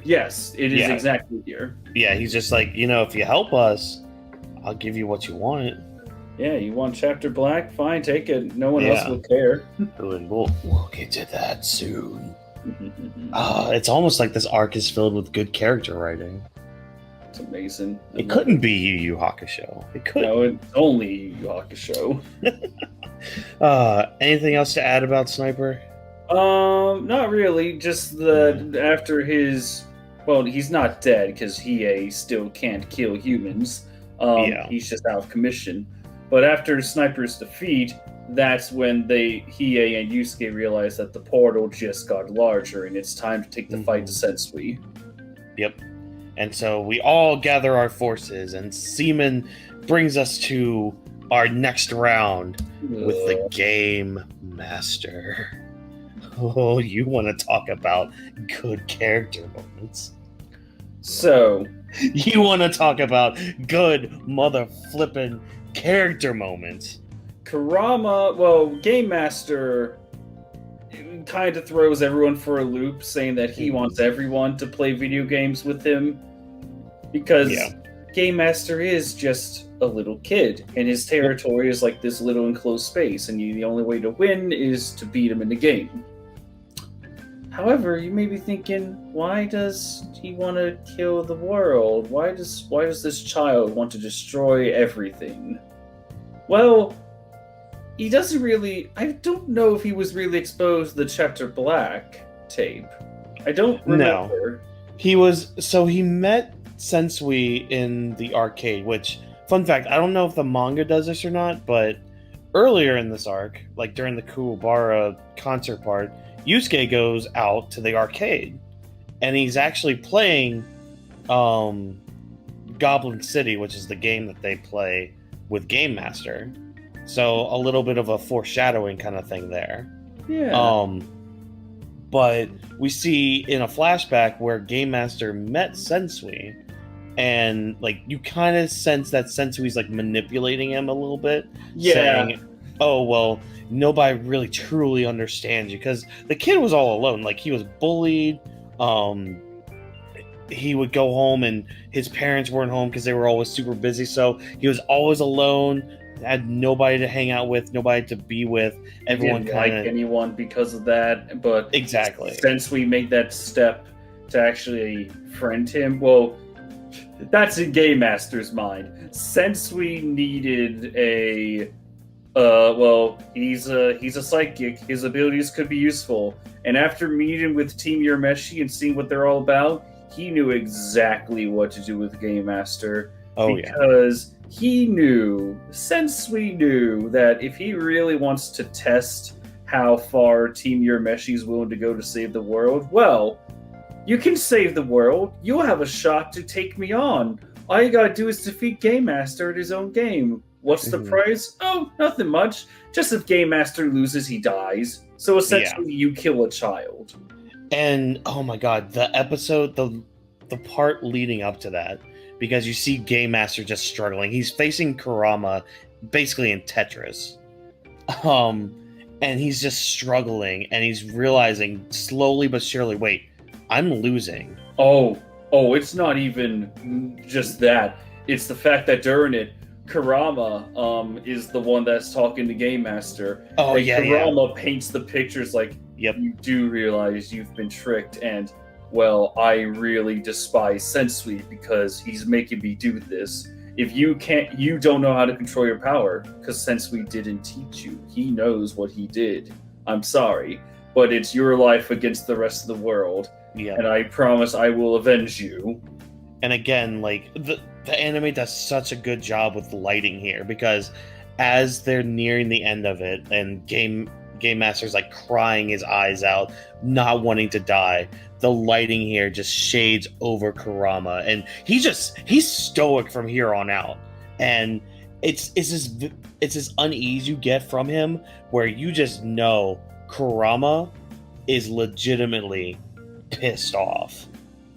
Yes, it is exactly here. Yeah, he's just like, you know, if you help us, I'll give you what you want. Yeah, you want chapter black? Fine, take it. No one else will care. And we'll get to that soon. It's almost like this arc is filled with good character writing. It's amazing. It couldn't be Yu Yu Hakusho. It couldn't. No, it's only Yu Yu Hakusho. Anything else to add about Sniper? Not really. Just after his... Well, he's not dead, because Hiei still can't kill humans. He's just out of commission. But after Sniper's defeat, that's when Hiei and Yusuke realize that the portal just got larger, and it's time to take the fight to Sensui. Yep. And so we all gather our forces, and Seaman brings us to our next round with the Game Master. Oh, you want to talk about good character moments. So, you want to talk about good mother flippin' character moments. Game Master kind of throws everyone for a loop, saying that he wants everyone to play video games with him, because Game Master is just a little kid, and his territory is like this little enclosed space, and the only way to win is to beat him in the game. However, you may be thinking, why does he want to kill the world? Why does this child want to destroy everything? Well, he doesn't really... I don't know if he was really exposed to the Chapter Black tape. I don't remember. No. He met Sensui in the arcade, which, fun fact, I don't know if the manga does this or not, but earlier in this arc, like during the Kuwabara concert part, Yusuke goes out to the arcade, and he's actually playing Goblin City, which is the game that they play with Game Master. So a little bit of a foreshadowing kind of thing there. Yeah. But we see in a flashback where Game Master met Sensui, and like you kind of sense that Sensui's like manipulating him a little bit. Yeah. Saying, oh, well, nobody really truly understands you, because the kid was all alone. Like, he was bullied. He would go home and his parents weren't home because they were always super busy, so he was always alone, had nobody to hang out with, nobody to be with. Everyone didn't like anyone because of that, but exactly, since we made that step to actually friend him, well, that's in Game Master's mind. Since we needed a he's a psychic. His abilities could be useful. And after meeting with Team Urameshi and seeing what they're all about, he knew exactly what to do with Game Master. Because he knew, Sensui knew, that if he really wants to test how far Team Urameshi is willing to go to save the world, well, you can save the world. You'll have a shot to take me on. All you gotta do is defeat Game Master at his own game. What's the prize? Oh, nothing much. Just if Game Master loses, he dies. So essentially, you kill a child. And oh my god, the episode, the part leading up to that, because you see Game Master just struggling. He's facing Kurama basically in Tetris. And he's just struggling, and he's realizing slowly but surely, wait, I'm losing. Oh, it's not even just that. It's the fact that during it, Kurama is the one that's talking to Game Master. Oh, and yeah, Kurama paints the pictures like, yep, you do realize you've been tricked, and, well, I really despise Sensui because he's making me do this. If you don't know how to control your power, because Sensui didn't teach you. He knows what he did. I'm sorry, but it's your life against the rest of the world. Yeah. And I promise I will avenge you. And again, like, the anime does such a good job with lighting here, because as they're nearing the end of it, and Game Master's like crying his eyes out, not wanting to die, the lighting here just shades over Kurama, and he's stoic from here on out. And it's this unease you get from him, where you just know Kurama is legitimately pissed off.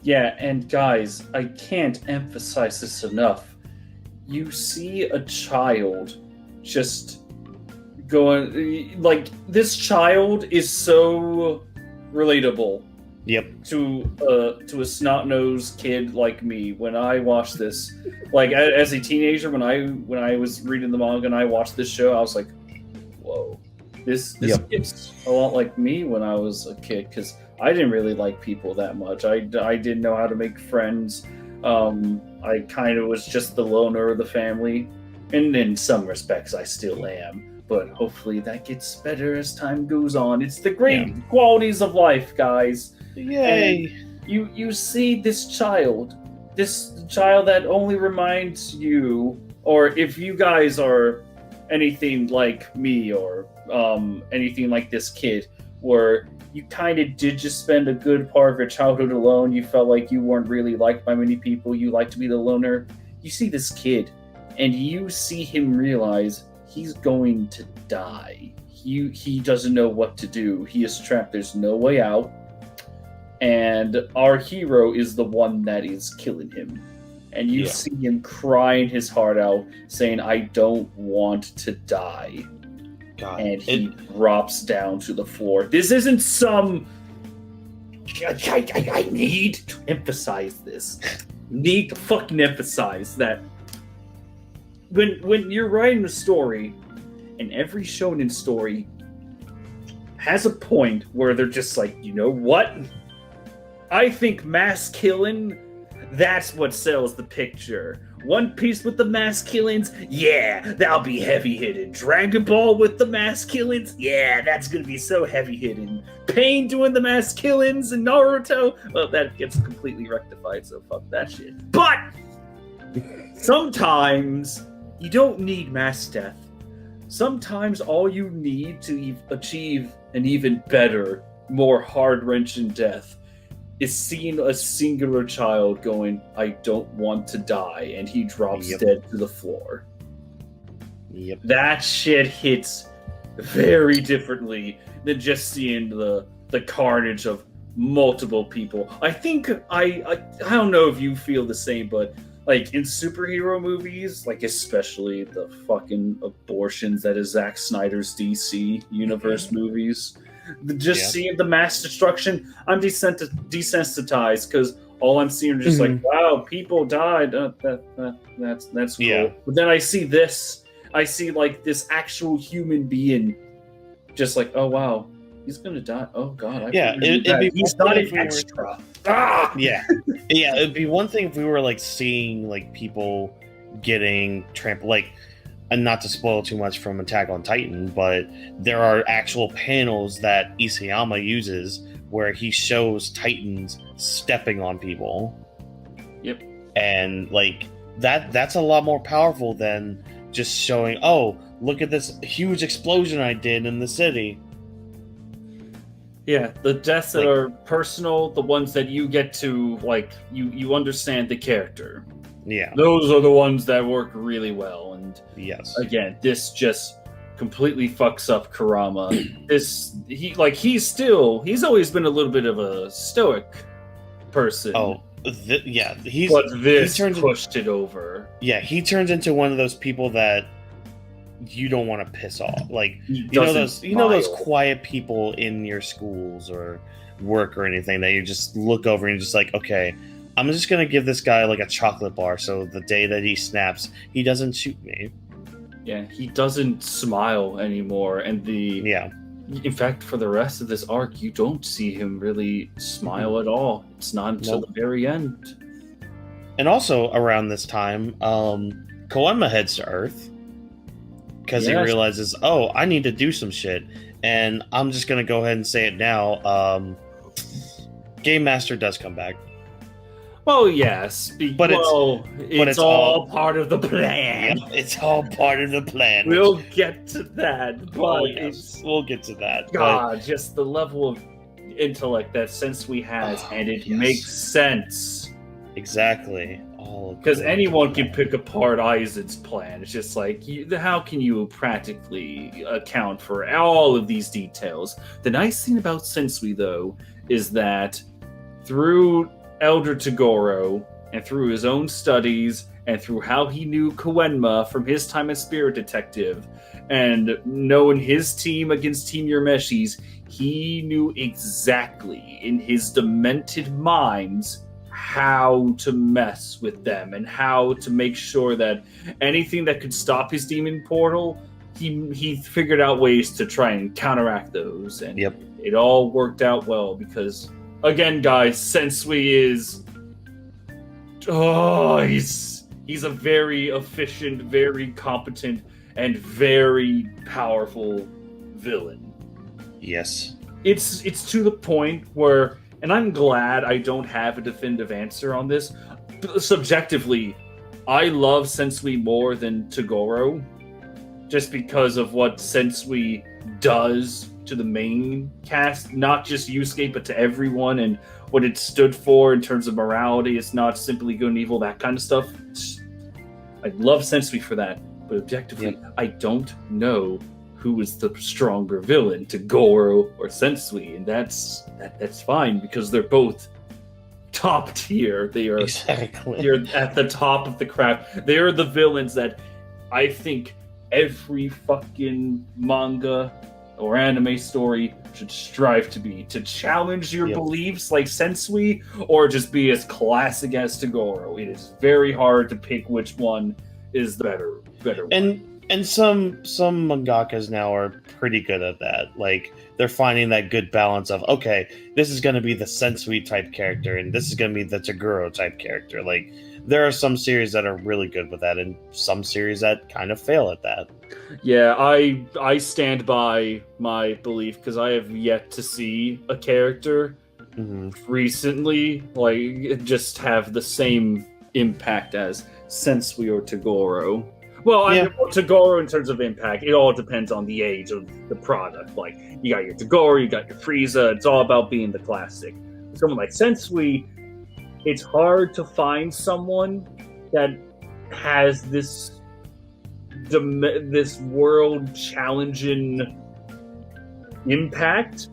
Yeah, and guys, I can't emphasize this enough. You see a child just going, like, this child is so relatable. Yep. To a snot-nosed kid like me. When I watched this, like, as a teenager, when I was reading the manga and I watched this show, I was like, whoa, this kid's a lot like me when I was a kid, because I didn't really like people that much. I didn't know how to make friends. I kind of was just the loner of the family, and in some respects I still am. But hopefully that gets better as time goes on. It's the great qualities of life, guys. Yay! And you see this child that only reminds you, or if you guys are anything like me, or anything like this kid, where you kind of did just spend a good part of your childhood alone. You felt like you weren't really liked by many people. You like to be the loner. You see this kid, and you see him realize he's going to die. He doesn't know what to do. He is trapped. There's no way out. And our hero is the one that is killing him. And you see him crying his heart out, saying, I don't want to die. God, and he drops down to the floor. This isn't some... I need to emphasize this. Need to fucking emphasize that when you're writing a story, and every shonen story has a point where they're just like, you know what? I think mass killing, that's what sells the picture. One Piece with the mass killings, yeah, that'll be heavy-hitting. Dragon Ball with the mass killings, yeah, that's gonna be so heavy-hitting. Pain doing the mass killings and Naruto, well, that gets completely rectified, so fuck that shit. But sometimes you don't need mass death. Sometimes all you need to achieve an even better, more heart-wrenching death is seeing a singular child going, I don't want to die, and he drops dead to the floor. Yep. That shit hits very differently than just seeing the carnage of multiple people. I think, I don't know if you feel the same, but like in superhero movies, like especially the fucking abortions that is Zack Snyder's DC universe movies, just seeing the mass destruction, I'm desensitized, because all I'm seeing is just like, wow, people died. That's cool. Yeah. But then I see this. I see like this actual human being, just like, oh wow, he's gonna die. Oh god, he's not an extra. Yeah, it'd be one thing if we were like seeing like people getting trampled, like. And not to spoil too much from Attack on Titan, but there are actual panels that Isayama uses where he shows Titans stepping on people. Yep. And like that's a lot more powerful than just showing, oh, look at this huge explosion I did in the city. Yeah, the deaths that are personal, the ones that you get to, like, you understand the character. Yeah. Those are the ones that work really well. And yes, again, this just completely fucks up Kurama. He's always been a little bit of a stoic person. Oh, but this pushed it over. Yeah, he turns into one of those people that you don't want to piss off. Like you know those quiet people in your schools or work or anything that you just look over and you're just like, okay, I'm just gonna give this guy like a chocolate bar so the day that he snaps, he doesn't shoot me. Yeah, he doesn't smile anymore, and in fact, for the rest of this arc, you don't see him really smile at all. It's not until the very end. And also around this time, Koenma heads to Earth because he realizes, oh, I need to do some shit, and I'm just gonna go ahead and say it now. Game Master does come back. Well, yes, but it's all part of the plan. Yeah, it's all part of the plan. We'll get to that, but we'll get to that. God, just the level of intellect that Sensui has, and it makes sense. Exactly. Because anyone can pick apart Aizen's plan. It's just like, how can you practically account for all of these details? The nice thing about Sensui, though, is that through Elder Toguro, and through his own studies, and through how he knew Koenma from his time as Spirit Detective, and knowing his team against Team Yermeshi's, he knew exactly in his demented minds how to mess with them and how to make sure that anything that could stop his demon portal, he figured out ways to try and counteract those, and it all worked out well because, again, guys, Sensui is he's a very efficient, very competent, and very powerful villain. Yes. It's to the point where, and I'm glad I don't have a definitive answer on this. Subjectively, I love Sensui more than Toguro, just because of what Sensui does to the main cast, not just Yusuke, but to everyone, and what it stood for in terms of morality. It's not simply good and evil, that kind of stuff. I love Sensui for that, but objectively, I don't know who is the stronger villain, Toguro or Sensui, and that's fine because they're both top tier. They are You're at the top of the craft. They are the villains that I think every fucking manga or anime story should strive to be, to challenge your beliefs like Sensui, or just be as classic as Toguro. It is very hard to pick which one is the better one. And some mangakas now are pretty good at that. Like, they're finding that good balance of, okay, this is going to be the Sensui type character, and this is going to be the Toguro type character. Like, there are some series that are really good with that, and some series that kind of fail at that. Yeah, I stand by my belief, because I have yet to see a character recently like just have the same impact as Sensui or Toguro. Well, I mean, Toguro in terms of impact, it all depends on the age of the product. Like, you got your Toguro, you got your Frieza, it's all about being the classic. Someone like Sensui, it's hard to find someone that has this world-challenging impact.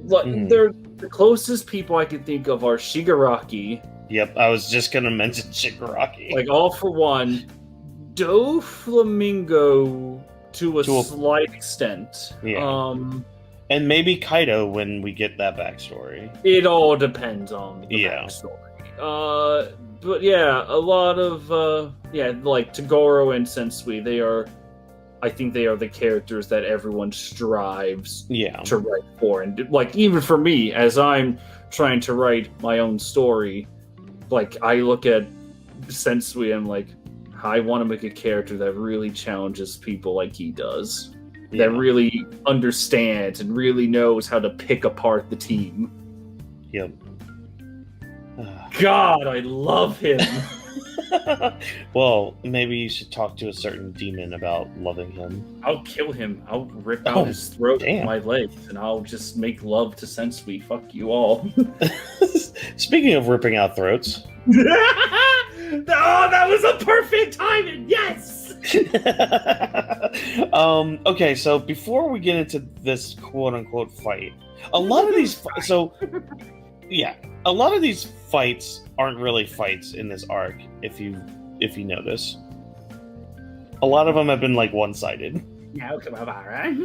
They're the closest people I can think of are Shigaraki. Yep, I was just going to mention Shigaraki. Like, All For One, Doflamingo to a slight extent. Yeah. And maybe Kaido when we get that backstory. It all depends on the backstory. But yeah, a lot of like Toguro and Sensui, I think they are the characters that everyone strives to write for. And like, even for me, as I'm trying to write my own story, like, I look at Sensui and I'm like, I want to make a character that really challenges people like he does. That really understands and really knows how to pick apart the team. Yep. God, I love him. Well, maybe you should talk to a certain demon about loving him. I'll kill him. I'll rip out his throat with my legs, and I'll just make love to Sensui. Fuck you all. Speaking of ripping out throats. Oh, that was a perfect timing. Yes. Okay, so before we get into this quote-unquote fight, a lot of these a lot of these fights aren't really fights in this arc. If you notice, a lot of them have been like one-sided. No, Kuwabara.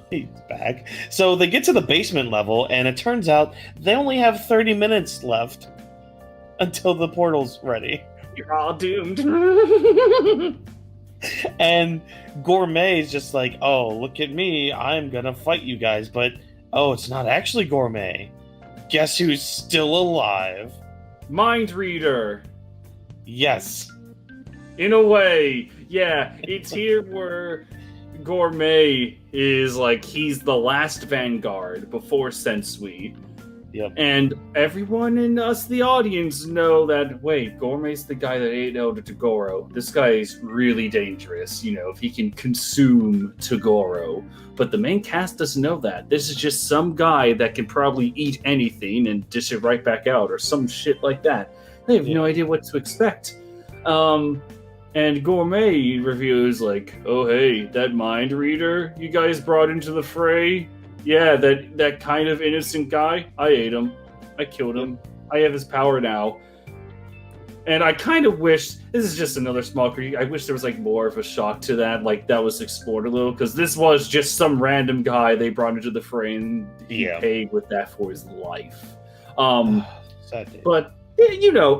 He's back. So they get to the basement level, and it turns out they only have 30 minutes left until the portal's ready. You're all doomed. And Gourmet is just like, oh, look at me, I'm gonna fight you guys, but oh, it's not actually Gourmet. Guess who's still alive? Mind reader. Yes. In a way, yeah, it's here where Gourmet is like, he's the last vanguard before Sensui. Yep. And everyone in us, the audience, know that, wait, Gourmet's the guy that ate Elder Toguro. This guy is really dangerous, if he can consume Toguro. But the main cast doesn't know that. This is just some guy that can probably eat anything and dish it right back out, or some shit like that. They have no idea what to expect. And Gourmet reviews like, oh hey, that mind reader you guys brought into the fray? Yeah, that kind of innocent guy, I ate him. I killed him. I have his power now. And I kind of wish, this is just another small critique, I wish there was like more of a shock to that, like that was explored a little, because this was just some random guy they brought into the fray and he paid with that for his life. But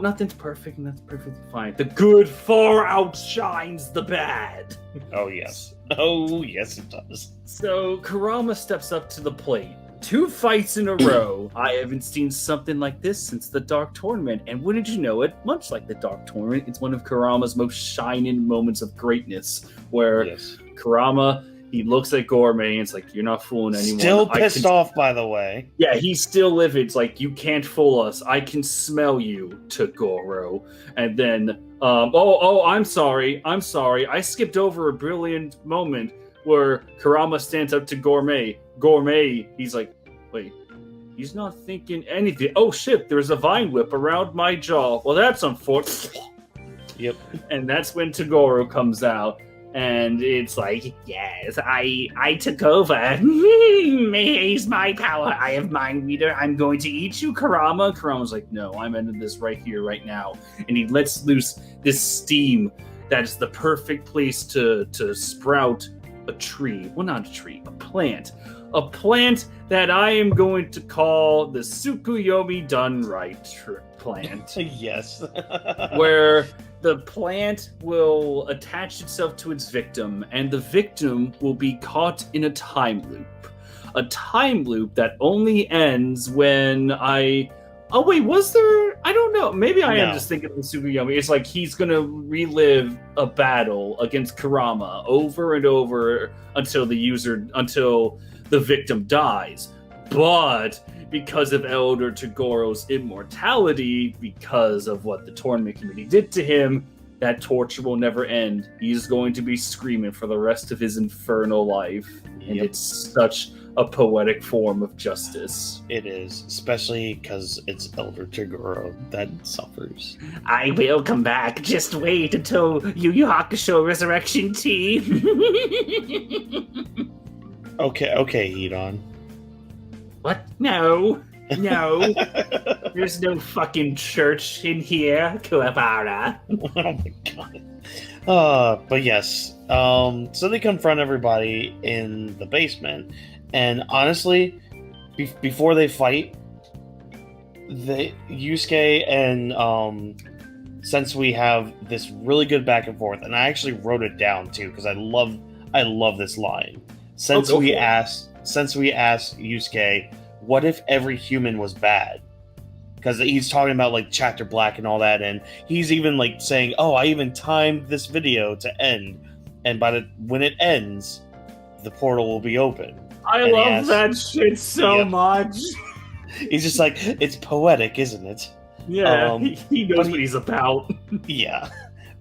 nothing's perfect, and that's perfectly fine. The good far outshines the bad. Oh, yes. Oh, yes, it does. So, Kurama steps up to the plate. 2 fights in a row. I haven't seen something like this since the Dark Tournament. And wouldn't you know it, much like the Dark Tournament, it's one of Kurama's most shining moments of greatness, where Kurama, he looks at Gourmet and it's like, you're not fooling anyone. Still pissed off, by the way. Yeah, he's still livid. It's like, you can't fool us. I can smell you, Toguro. And then, I'm sorry. I skipped over a brilliant moment where Kurama stands up to Gourmet. Gourmet, he's like, wait, he's not thinking anything. Oh shit, there's a vine whip around my jaw. Well, that's unfortunate. Yep. And that's when Toguro comes out. And it's like, yes, I took over. Here's my power. I have mind reader. I'm going to eat you, Kurama. Kurama's like, no, I'm ending this right here, right now. And he lets loose this steam that is the perfect place to sprout a tree. Well, not a tree, a plant. A plant that I am going to call the Tsukuyomi Done Right plant. Yes. Where the plant will attach itself to its victim, and the victim will be caught in a time loop. A time loop that only ends when Oh, wait, was there? I don't know. Maybe I am just thinking of the Tsukuyomi. It's like he's going to relive a battle against Kurama over and over until the victim dies. But because of Elder Togoro's immortality, because of what the tournament committee did to him, that torture will never end. He's going to be screaming for the rest of his infernal life. And it's such a poetic form of justice. It is, especially because it's Elder Toguro that suffers. I will come back. Just wait until Yu Yu Hakusho Resurrection Tea. Okay, Hedon. What? No. There's no fucking church in here, Kuwabara. Oh my god. But yes. So they confront everybody in the basement, and honestly, before they fight, Yusuke and Sensui have this really good back and forth, and I actually wrote it down too because I love this line. Sensui asks Yusuke, what if every human was bad? Because he's talking about like chapter black and all that, and he's even like saying, oh, I even timed this video to end, and when it ends, the portal will be open. I love that shit so much. He's just like, it's poetic, isn't it? Yeah, he knows what he's about. Yeah.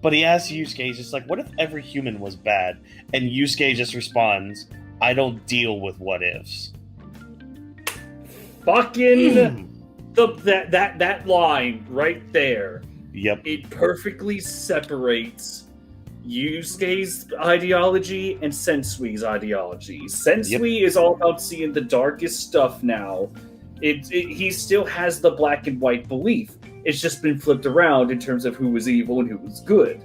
But he asks Yusuke, he's just like, what if every human was bad? And Yusuke just responds, I don't deal with what ifs. Fucking that line right there Yep. It perfectly separates Yusuke's ideology and Sensui's ideology. Sensui is all about seeing the darkest stuff now. He still has the black and white belief. It's just been flipped around in terms of who was evil and who was good.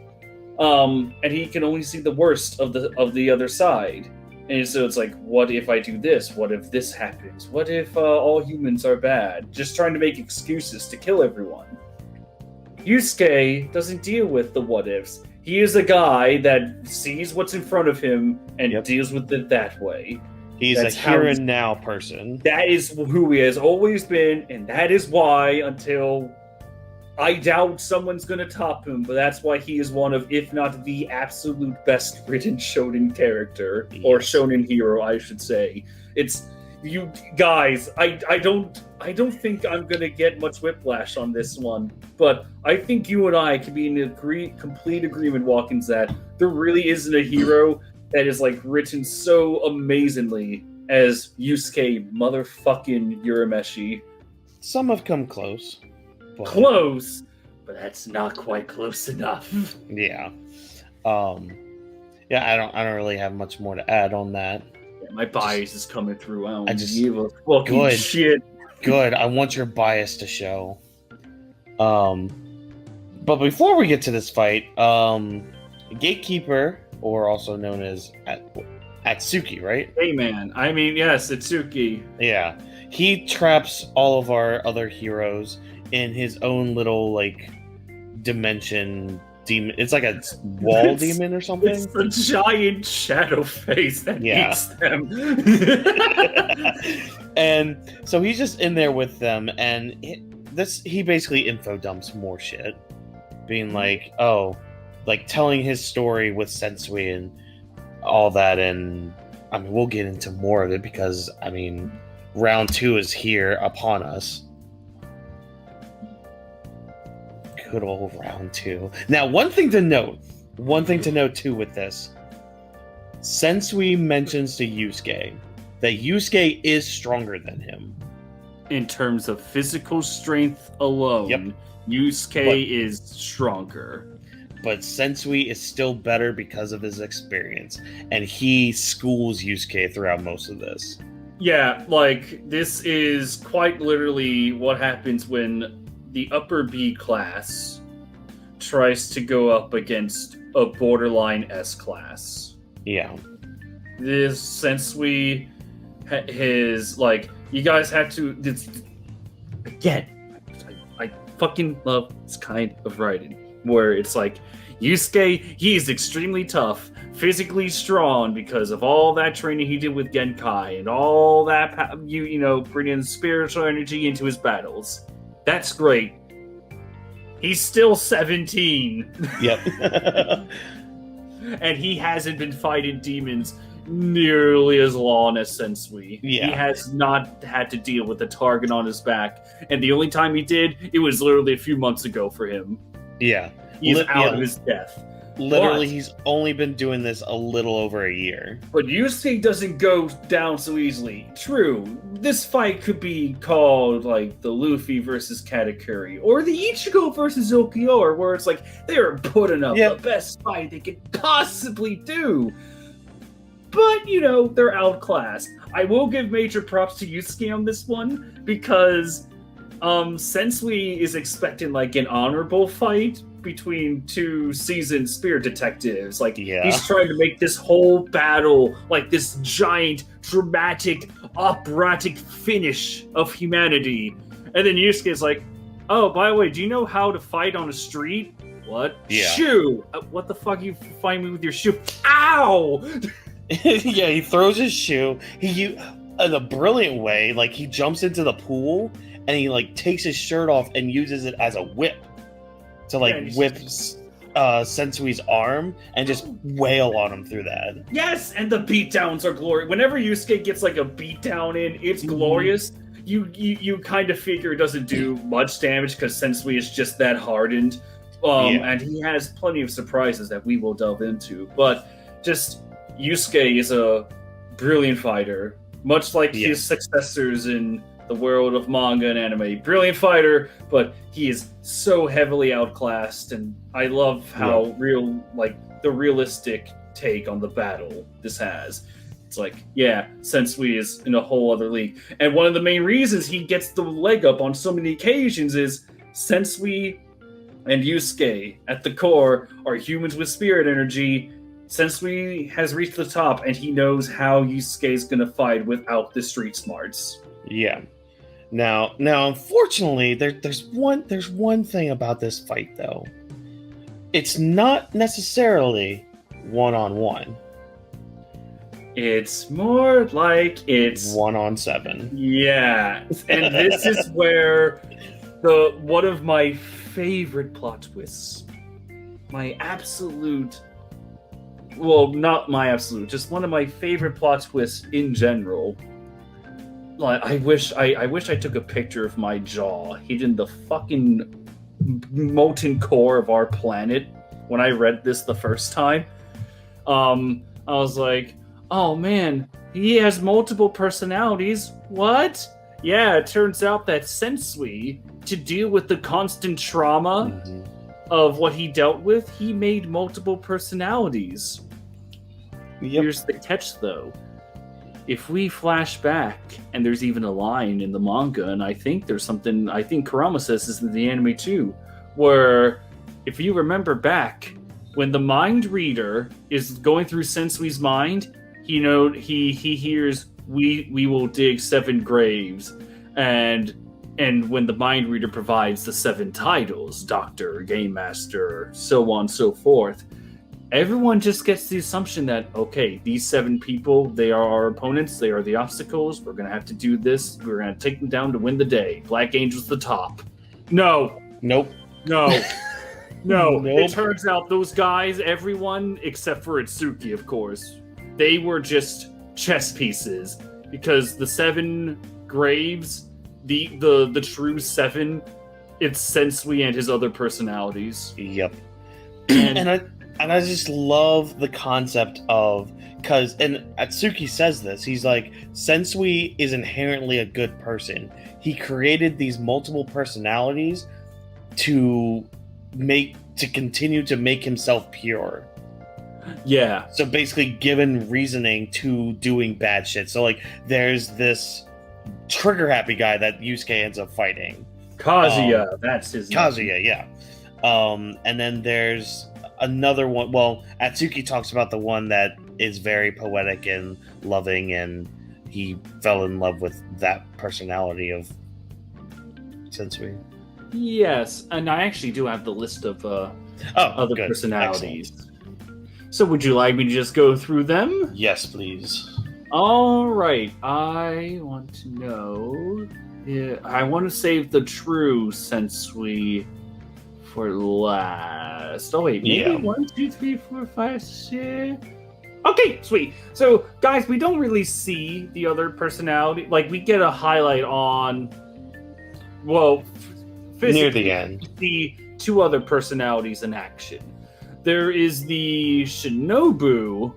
And he can only see the worst of the other side. And so it's like, what if I do this? What if this happens? What if all humans are bad? Just trying to make excuses to kill everyone. Yusuke doesn't deal with the what ifs. He is a guy that sees what's in front of him and deals with it that way. He's a here and now person. That is who he has always been, and that is why, until I doubt someone's going to top him, but that's why he is one of, if not the absolute best written shonen character, or shonen hero, I should say. It's you guys. I don't think I'm going to get much whiplash on this one, but I think you and I can be in complete agreement, Whawkins, that there really isn't a hero that is like written so amazingly as Yusuke motherfucking Urameshi. Some have come close. Close, but that's not quite close enough. Yeah. Yeah, I don't really have much more to add on that. Yeah, my bias is coming through. I just fucking shit. Good. I want your bias to show. But before we get to this fight, Gatekeeper, or also known as Atsuki, right? Hey man, I mean, yes, Atsuki. Yeah. He traps all of our other heroes in his own little, like, dimension demon. It's like a wall demon or something. It's a giant shadow face that eats them. And so he's just in there with them, and he basically info dumps more shit. Being like, telling his story with Sensui and all that, and I mean, we'll get into more of it because, I mean, round 2 is here upon us. Good old round 2. Now, one thing to note too with this, Sensui mentions to Yusuke that Yusuke is stronger than him. In terms of physical strength alone, Yusuke is stronger. But Sensui is still better because of his experience, and he schools Yusuke throughout most of this. Yeah, like, this is quite literally what happens when the upper B class tries to go up against a borderline S class. Yeah. This Sensui, his, like, you guys have to, again, I fucking love this kind of writing, where it's like, Yusuke, he is extremely tough, physically strong because of all that training he did with Genkai and all that, bringing spiritual energy into his battles. That's great. He's still 17. Yep. And he hasn't been fighting demons nearly as long as Sensui. Yeah. He has not had to deal with a target on his back. And the only time he did, it was literally a few months ago for him. Yeah. He's out of his depth. Literally, he's only been doing this a little over a year. But Yusuke doesn't go down so easily. True, this fight could be called, like, the Luffy versus Katakuri, or the Ichigo versus Ulquiorra, where it's like, they're putting up the best fight they could possibly do. But, they're outclassed. I will give major props to Yusuke on this one, because Sensui is expecting, like, an honorable fight between two seasoned spirit detectives. Like, he's trying to make this whole battle like this giant, dramatic, operatic finish of humanity. And then Yusuke's like, oh, by the way, do you know how to fight on a street? What? Yeah. Shoe! What the fuck you find me with your shoe? Ow! Yeah, he throws his shoe. He, in a brilliant way, like, he jumps into the pool and he, like, takes his shirt off and uses it as a whip to, like, whip Sensui's arm and just wail on him through that. Yes, and the beatdowns are glorious. Whenever Yusuke gets, like, a beatdown in, it's glorious. You kind of figure it doesn't do much damage because Sensui is just that hardened. And he has plenty of surprises that we will delve into. But just, Yusuke is a brilliant fighter. Much like his successors in the world of manga and anime. Brilliant fighter, but he is so heavily outclassed, and I love how the realistic take on the battle this has. It's like, yeah, Sensui is in a whole other league. And one of the main reasons he gets the leg up on so many occasions is Sensui and Yusuke, at the core, are humans with spirit energy. Sensui has reached the top, and he knows how Yusuke is going to fight without the street smarts. Yeah. Now, unfortunately, there's one thing about this fight, though. It's not necessarily one-on-one. It's more like it's 1-on-7. Yeah, and this is where one of my favorite plot twists, just one of my favorite plot twists in general. Like, I wish I took a picture of my jaw hidden the fucking molten core of our planet when I read this the first time. I was like, oh man, he has multiple personalities. What? Yeah, it turns out that Sensui, to deal with the constant trauma of what he dealt with, he made multiple personalities. Yep. Here's the catch, though. If we flash back, and there's even a line in the manga, and I think Kurama says this in the anime too, where if you remember back, when the mind reader is going through Sensui's mind, he hears we will dig 7 graves, and when the mind reader provides the 7 titles, Doctor, Game Master, so on and so forth, everyone just gets the assumption that, okay, these 7 people, they are our opponents, they are the obstacles, we're gonna have to do this, we're gonna take them down to win the day. Black Angel's the top. No. Nope. No. No. Nope. It turns out those guys, everyone, except for Itsuki, of course, they were just chess pieces, because the 7 graves, the true 7, it's Sensui and his other personalities. Yep. And I just love the concept of, and Atsuki says this, he's like, Sensui is inherently a good person. He created these multiple personalities to continue to make himself pure. Yeah. So basically given reasoning to doing bad shit. So like there's this trigger happy guy that Yusuke ends up fighting. Kazuya, that's his name. Kazuya, yeah. And then there's another one. Well, Atsuki talks about the one that is very poetic and loving, and he fell in love with that personality of Sensui. Yes, and I actually do have the list of other good. personalities. Excellent. So would you like me to just go through them? Yes, please. All right. I want to know. Yeah, I want to save the true Sensui for last. Oh wait, maybe 1, 2, 3, 4, 5, 6. Okay, sweet. So guys, we don't really see the other personality. Like we get a highlight on. Well, near the end, the 2 other personalities in action. There is the Shinobu.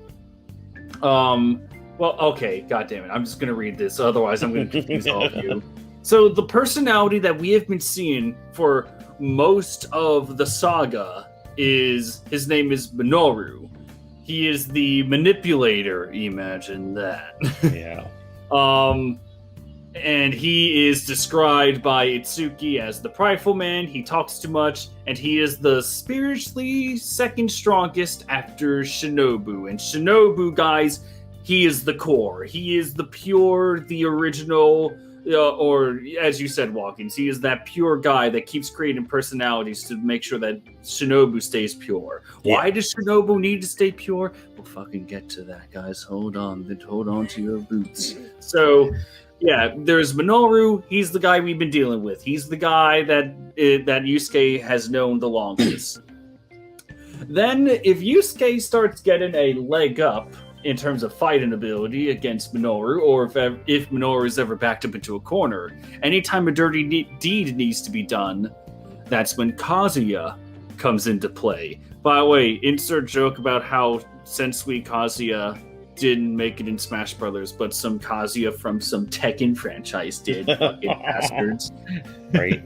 Well, okay, goddammit. I'm just going to read this, otherwise I'm going to confuse all of you. So the personality that we have been seeing for most of the saga his name is Minoru. He is the manipulator, imagine that. Yeah. And he is described by Itsuki as the prideful man, he talks too much, and he is the spiritually second strongest after Shinobu. And Shinobu, guys, he is the core. He is the pure, the original, or as you said, Whawkins, he is that pure guy that keeps creating personalities to make sure that Shinobu stays pure. Yeah. Why does Shinobu need to stay pure? We'll fucking get to that, guys. Hold on to your boots. So... yeah, there's Minoru. He's the guy we've been dealing with. He's the guy that Yusuke has known the longest. Then, if Yusuke starts getting a leg up in terms of fighting ability against Minoru, or if Minoru is ever backed up into a corner, anytime a dirty deed needs to be done, that's when Kazuya comes into play. By the way, insert joke about how Sensui Kazuya didn't make it in Smash Brothers, but some Kazuya from some Tekken franchise did. Fucking bastards. Right.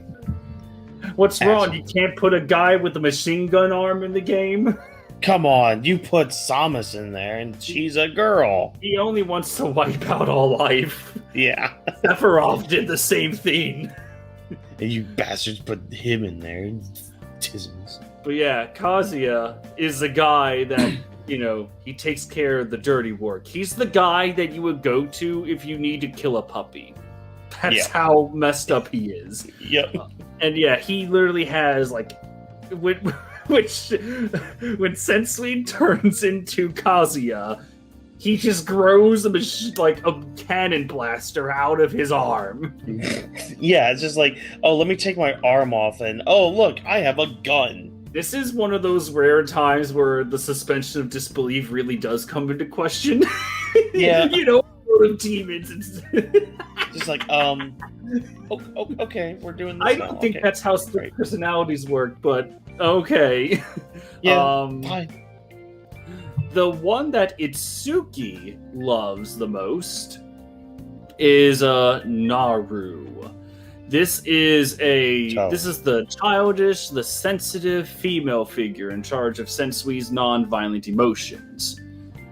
What's wrong? You can't put a guy with a machine gun arm in the game? Come on, you put Samus in there, and she's a girl. He only wants to wipe out all life. Yeah. Sephiroth did the same thing. And you bastards put him in there. Tisms. But yeah, Kazuya is the guy that, he takes care of the dirty work. He's the guy that you would go to if you need to kill a puppy. That's how messed up he is. Yep. And yeah, he literally has, when Sensui turns into Kazuya, he just grows a cannon blaster out of his arm. Yeah, it's just like, oh, let me take my arm off, and oh, look, I have a gun. This is one of those rare times where the suspension of disbelief really does come into question. Yeah. Of demons. Just like, okay, we're doing this. I don't think that's how split personalities work, but okay. Yeah, fine. The one that Itsuki loves the most is Naru. This is the childish, the sensitive female figure in charge of Sensui's non-violent emotions.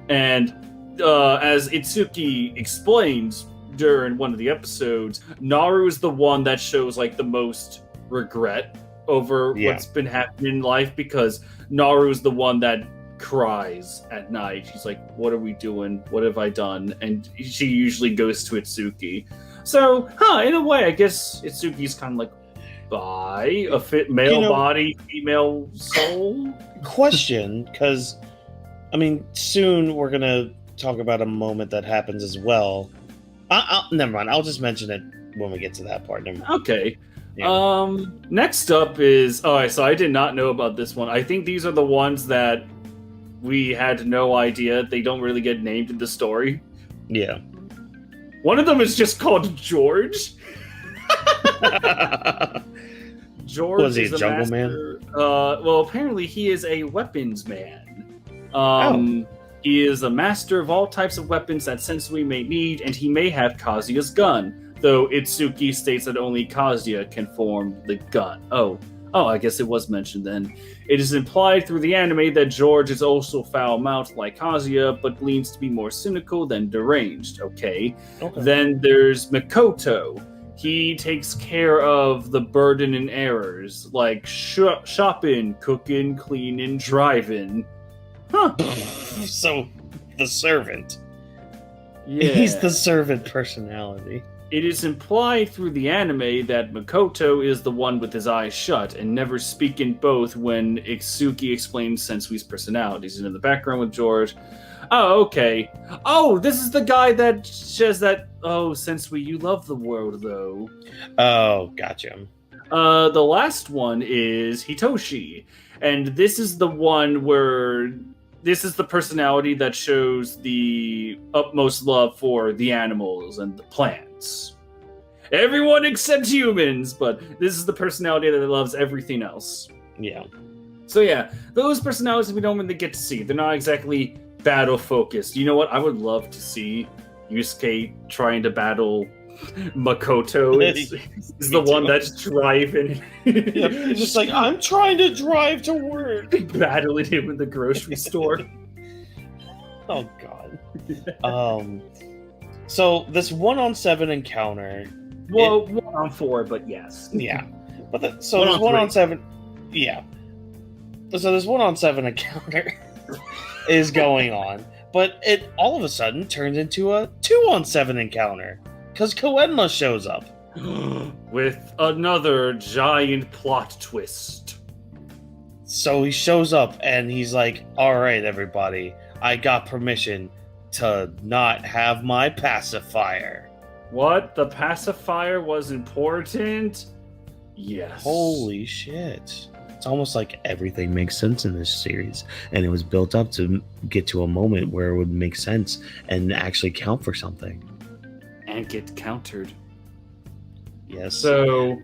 And as Itsuki explains during one of the episodes, Naru is the one that shows the most regret over what's been happening in life, because Naru is the one that cries at night. She's like, what are we doing? What have I done? And she usually goes to Itsuki. So, in a way, I guess Itsuki's kind of like bi, a fit male body, female soul. Question, because, soon we're going to talk about a moment that happens as well. Never mind, I'll just mention it when we get to that part. Okay. Yeah. Next up is... Alright, so I did not know about this one. I think these are the ones that we had no idea. They don't really get named in the story. Yeah. One of them is just called George. George was he is a jungle man? Well, apparently he is a weapons man. He is a master of all types of weapons that Sensui may need, and he may have Kazuya's gun, though Itsuki states that only Kazuya can form the gun. Oh, I guess it was mentioned then. It is implied through the anime that George is also foul-mouthed like Kazuya, but leans to be more cynical than deranged. Okay. Then there's Mikoto. He takes care of the burden and errors, like shopping, cooking, cleaning, driving. Huh. So, the servant. Yeah. He's the servant personality. It is implied through the anime that Mikoto is the one with his eyes shut and never speaking both when Itsuki explains Sensui's personalities. And in the background with George, oh, okay. Oh, this is the guy that says that, oh, Sensui, you love the world, though. Oh, gotcha. The last one is Hitoshi. And this is the one where... This is the personality that shows the utmost love for the animals and the plants. Everyone except humans, but this is the personality that loves everything else. Yeah. So yeah, those personalities we don't really get to see. They're not exactly battle-focused. You know what? I would love to see Yusuke trying to battle Makoto. Is the one that's driving. Yep. It's just like, I'm trying to drive to work. Battling him in the grocery store. Oh god. So this 1-on-7 encounter. Well, 1-on-4, but yes. Yeah. But this 1-on-7. Yeah. So this 1-on-7 encounter is going on, but it all of a sudden turns into a 2-on-7 encounter. Because Koenma shows up. With another giant plot twist. So he shows up and he's like, alright everybody, I got permission to not have my pacifier. What? The pacifier was important? Yes. Holy shit. It's almost like everything makes sense in this series. And it was built up to get to a moment where it would make sense and actually count for something. And get countered. Yes. So,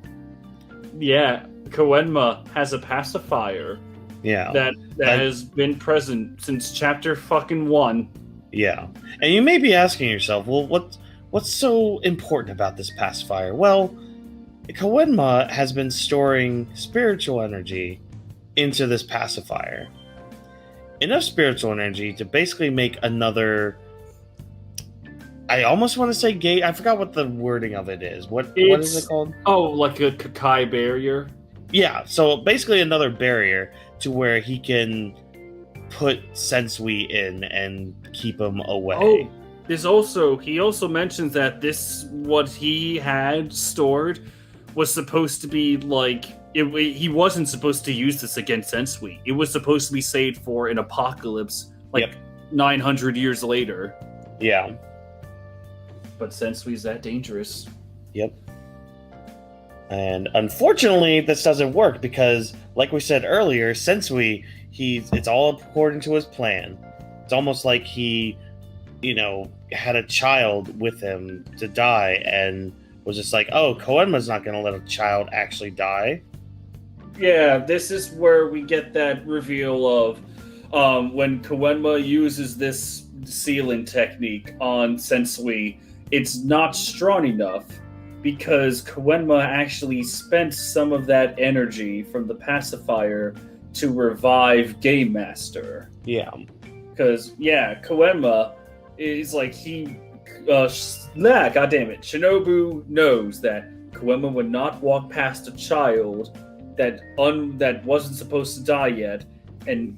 yeah, Koenma has a pacifier. Yeah. That has been present since chapter fucking 1. Yeah. And you may be asking yourself, well, what's so important about this pacifier? Well, Koenma has been storing spiritual energy into this pacifier. Enough spiritual energy to basically make another. I almost want to say gate. I forgot what the wording of it is. What is it called? Oh, like a Kakai barrier? Yeah, so basically another barrier to where he can put Sensui in and keep him away. Oh, he also mentions that what he had stored was supposed to be like he wasn't supposed to use this against Sensui. It was supposed to be saved for an apocalypse, 900 years later. Yeah. But Sensui's that dangerous. Yep. And unfortunately, this doesn't work because, like we said earlier, Sensui, it's all according to his plan. It's almost like he, had a child with him to die and was just like, oh, Koenma's not going to let a child actually die. Yeah, this is where we get that reveal of when Koenma uses this sealing technique on Sensui, it's not strong enough because Koenma actually spent some of that energy from the pacifier to revive Game Master. Yeah. Because, Koenma is like goddammit, Shinobu knows that Koenma would not walk past a child that wasn't supposed to die yet and,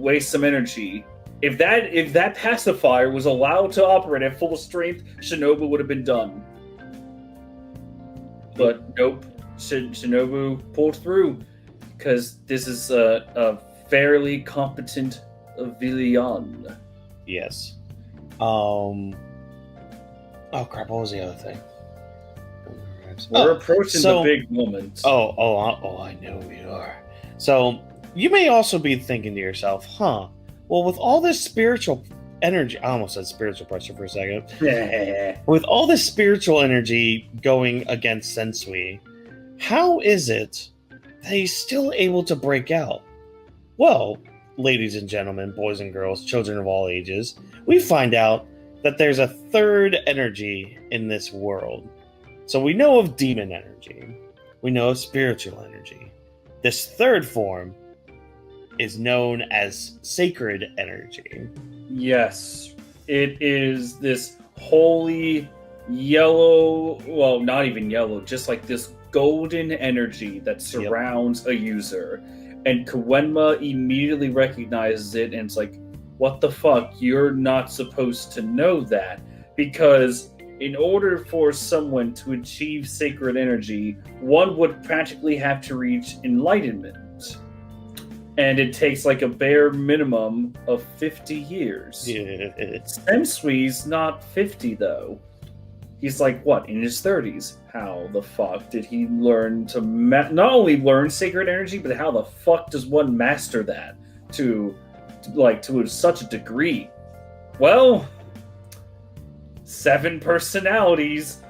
waste some energy. If that pacifier was allowed to operate at full strength, Shinobu would have been done. But nope, Shinobu pulled through because this is a fairly competent villain. Yes. Oh crap! What was the other thing? We're approaching the big moment. I know we are. So you may also be thinking to yourself, huh? Well, with all this spiritual energy, I almost said spiritual pressure for a second. With all this spiritual energy going against Sensui, how is it that he's still able to break out? Well, ladies and gentlemen, boys and girls, children of all ages, we find out that there's a third energy in this world. So we know of demon energy. We know of spiritual energy. This third form is known as sacred energy. Yes. It is this holy yellow, well, not even yellow, just like this golden energy that surrounds a user. And Koenma immediately recognizes it and it's like, what the fuck? You're not supposed to know that. Because in order for someone to achieve sacred energy, one would practically have to reach enlightenment. And it takes like a bare minimum of 50 years. Sensui's not 50 though. He's like, what, in his 30s? How the fuck did he learn to not only learn sacred energy, but how the fuck does one master that to such a degree? Well, 7 personalities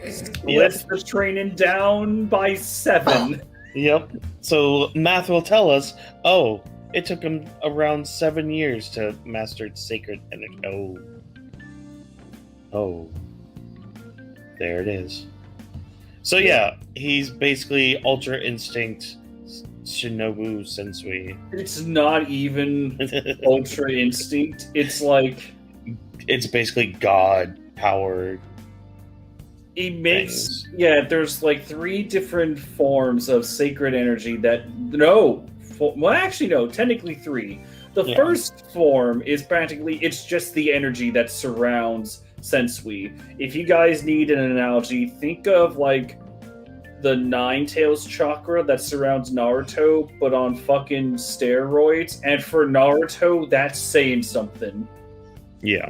splits the training down by 7. Yep. So math will tell us, it took him around 7 years to master sacred energy. Oh. There it is. So he's basically Ultra Instinct Shinobu Sensui. It's not even Ultra Instinct. It's like... It's basically God powered. He makes... Yeah, there's like 3 different forms of sacred energy that... technically 3. The first form is practically... It's just the energy that surrounds Sensui. If you guys need an analogy, think of like the Nine-Tails chakra that surrounds Naruto, but on fucking steroids. And for Naruto, that's saying something. Yeah.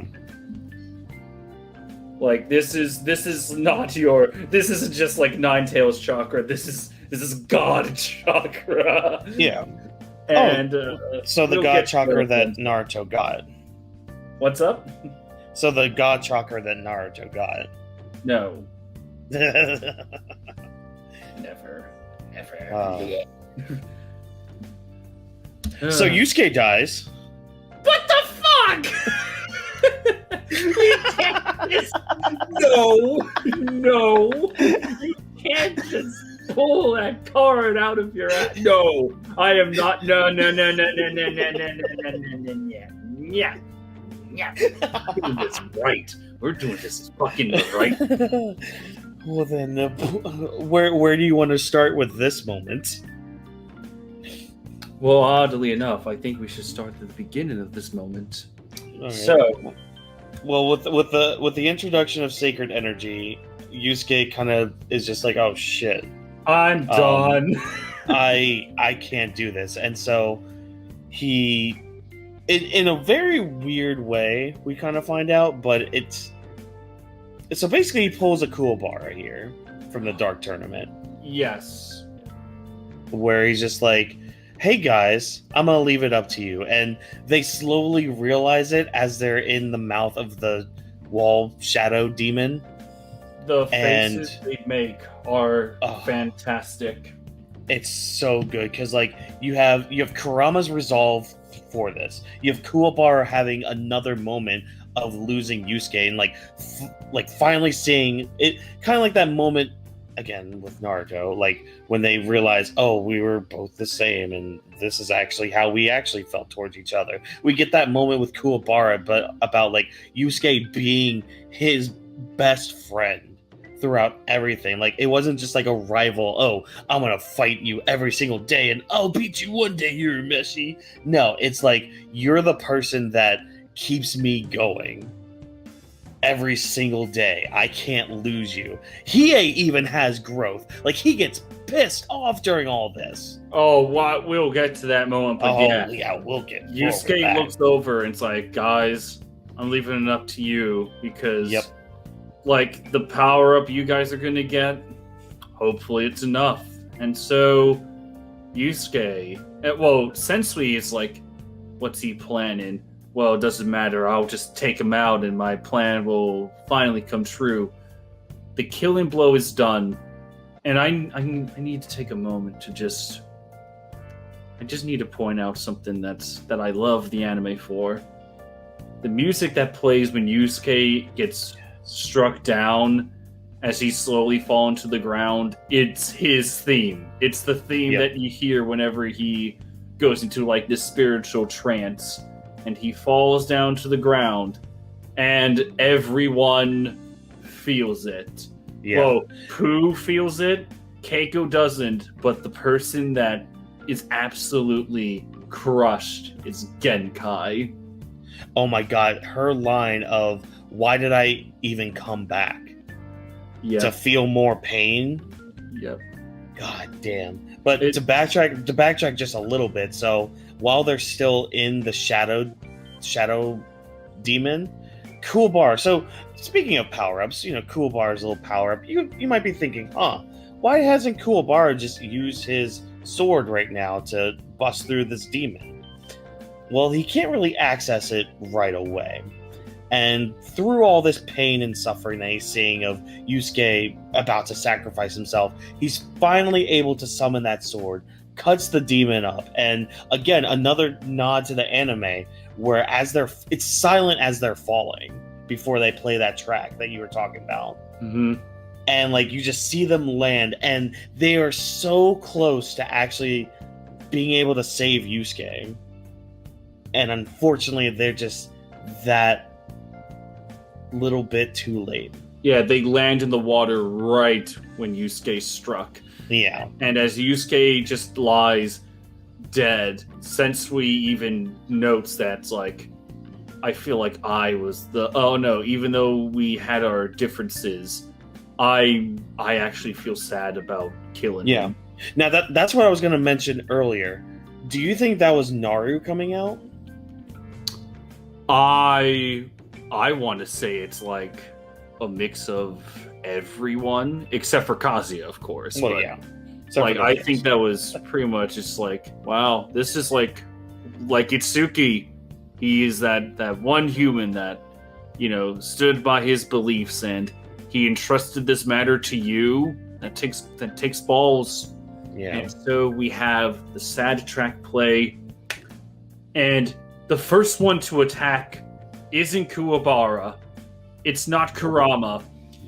Like this is not your. This isn't just like Nine-Tails chakra. This is God chakra. Yeah. And so the God chakra that Naruto got. What's up? So the God chakra that Naruto got. No. Never. So Yusuke dies. What the fuck? No, you can't just pull that card out of your ass. No, I am not. No. Yeah. We're doing this right. We're doing this fucking right. Well then, where do you want to start with this moment? Well, oddly enough, I think we should start at the beginning of this moment. Right. So, well, with the introduction of sacred energy, Yusuke kind of is just like, oh shit, I'm done. I can't do this, and so he, in a very weird way, we kind of find out, but it's so basically he pulls a Kuwabara here from the Dark Tournament. Yes, where he's just like, hey guys, I'm gonna leave it up to you. And they slowly realize it as they're in the mouth of the wall shadow demon. The faces they make are fantastic. It's so good because like you have Kurama's resolve for this. You have Kuwabara having another moment of losing Yusuke and like finally seeing it, kind of like that moment again with Naruto, like when they realize, oh, we were both the same, and this is actually how we actually felt towards each other. We get that moment with Kuwabara, but about like Yusuke being his best friend throughout everything. Like it wasn't just like a rival. Oh, I'm gonna fight you every single day, and I'll beat you one day, Urameshi. No, it's like you're the person that keeps me going. Every single day, I can't lose you. Hiei even has growth. Like he gets pissed off during all this. Oh, we'll get to that moment. But we'll get. Yusuke looks over and it's like, guys, I'm leaving it up to you because, like the power up you guys are gonna get, hopefully it's enough. And so, Yusuke, Sensui is like, what's he planning? Well, it doesn't matter. I'll just take him out and my plan will finally come true. The killing blow is done. And I need to take a moment to I just need to point out something that I love the anime for. The music that plays when Yusuke gets struck down as he slowly falls to the ground, it's his theme. It's the theme that you hear whenever he goes into like this spiritual trance. And he falls down to the ground, and everyone feels it. Yeah. Well, Pooh feels it, Keiko doesn't, but the person that is absolutely crushed is Genkai. Oh my god, her line of, why did I even come back? To feel more pain? Yep. God damn. But to backtrack just a little bit, so while they're still in the shadow demon, Kuwabara. So speaking of power-ups, Kuwabara's little power-up. You might be thinking, why hasn't Kuwabara just used his sword right now to bust through this demon? Well, he can't really access it right away. And through all this pain and suffering that he's seeing of Yusuke about to sacrifice himself, he's finally able to summon that sword, cuts the demon up, and again, another nod to the anime where it's silent as they're falling before they play that track that you were talking about. Mm-hmm. And like you just see them land, and they are so close to actually being able to save Yusuke. And unfortunately, they're just that little bit too late. Yeah, they land in the water right when Yusuke struck. Yeah. And as Yusuke just lies dead, Sensui even notes that's like, I feel like I was even though we had our differences, I actually feel sad about killing him. Now that's what I was going to mention earlier. Do you think that was Naru coming out? I want to say it's like a mix of everyone except for Kazuya, of course. Well, but, yeah. Like I think that was pretty much just like, wow, this is like Itsuki. He is that one human that, stood by his beliefs, and he entrusted this matter to you. That takes balls. Yeah. And so we have the sad track play, and the first one to attack isn't Kuwabara. It's not Kurama.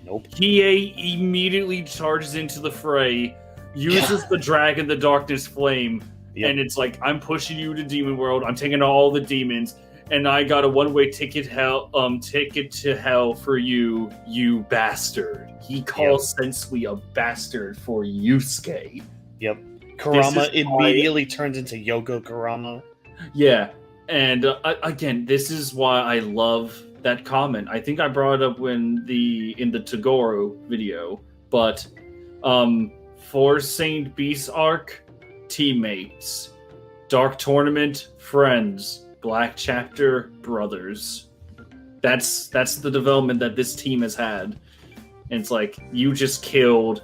Nope. Hiei immediately charges into the fray, uses the Dragon, the Darkness Flame, and it's like, I'm pushing you to Demon World. I'm taking all the demons, and I got a one-way ticket to hell for you, you bastard. He calls Sensui a bastard for Yusuke. Yep. Kurama immediately turns into Yoko Kurama. Yeah, and again, this is why I love that comment. I think I brought it up in the Toguro video, but for Saint Beast arc, teammates, Dark Tournament, friends, Black Chapter, brothers. That's the development that this team has had. And it's like, you just killed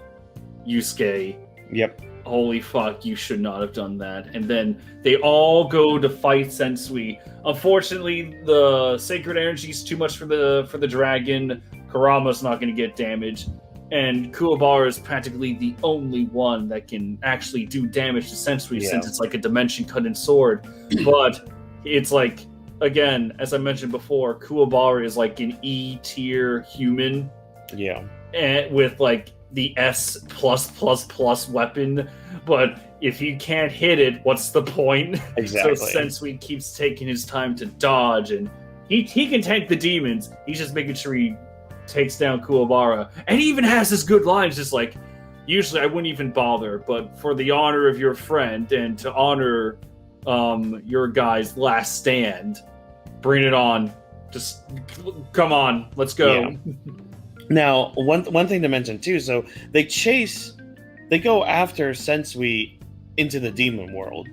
Yusuke. Yep. Holy fuck, you should not have done that. And then they all go to fight Sensui. Unfortunately, the sacred energy is too much for the dragon. Kurama's not going to get damaged. And Kuwabara is practically the only one that can actually do damage to Sensui since it's like a dimension-cutting sword. But it's like, again, as I mentioned before, Kuwabara is like an E-tier human. Yeah. And with like the S+++ weapon, but if you can't hit it, what's the point? Exactly. So Sensui keeps taking his time to dodge, and he can tank the demons. He's just making sure he takes down Kuwabara, and he even has his good lines, just like, usually I wouldn't even bother, but for the honor of your friend and to honor your guy's last stand, bring it on. Just come on, let's go. Yeah. Now, one thing to mention too, so they go after Sensui into the demon world,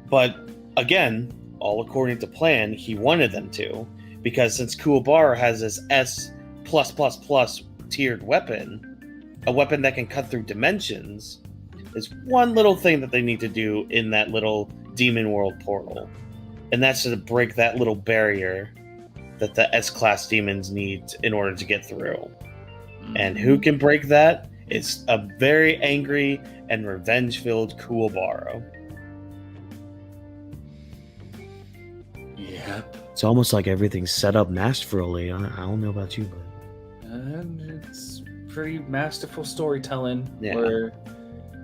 but again, all according to plan, he wanted them to, because since Kuwabara has this S+++ tiered weapon, a weapon that can cut through dimensions, is one little thing that they need to do in that little demon world portal, and that's to break that little barrier that the S-class demons need in order to get through. And who can break that? It's a very angry and revenge-filled Kuwabara. Yep. It's almost like everything's set up masterfully. I don't know about you, but it's pretty masterful storytelling. Yeah. Where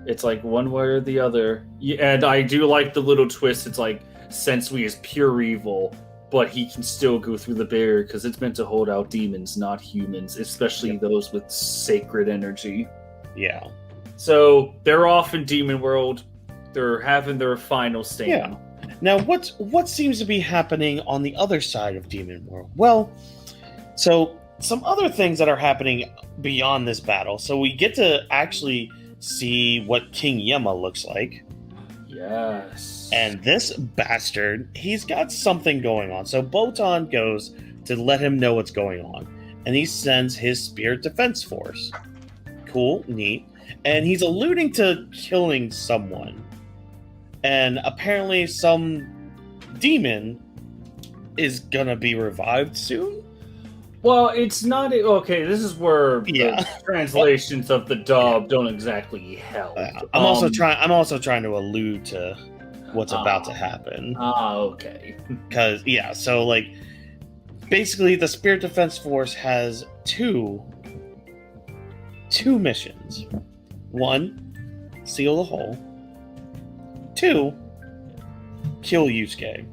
it's like one way or the other. And I do like the little twist. It's like Sensui is pure evil, but he can still go through the barrier because it's meant to hold out demons, not humans, especially those with sacred energy. Yeah. So they're off in Demon World. They're having their final stand. Yeah. Now, what seems to be happening on the other side of Demon World? Well, so some other things that are happening beyond this battle. So we get to actually see what King Yema looks like. Yes. And this bastard, he's got something going on. So Botan goes to let him know what's going on. And he sends his Spirit Defense Force. Cool, neat. And he's alluding to killing someone. And apparently some demon is gonna be revived soon? Well, it's not... Okay, this is where the translations of the dub don't exactly help. I'm also trying to allude to what's about to happen. Okay. Because, so, like, basically the Spirit Defense Force has two missions. One, seal the hole. Two, kill Yusuke.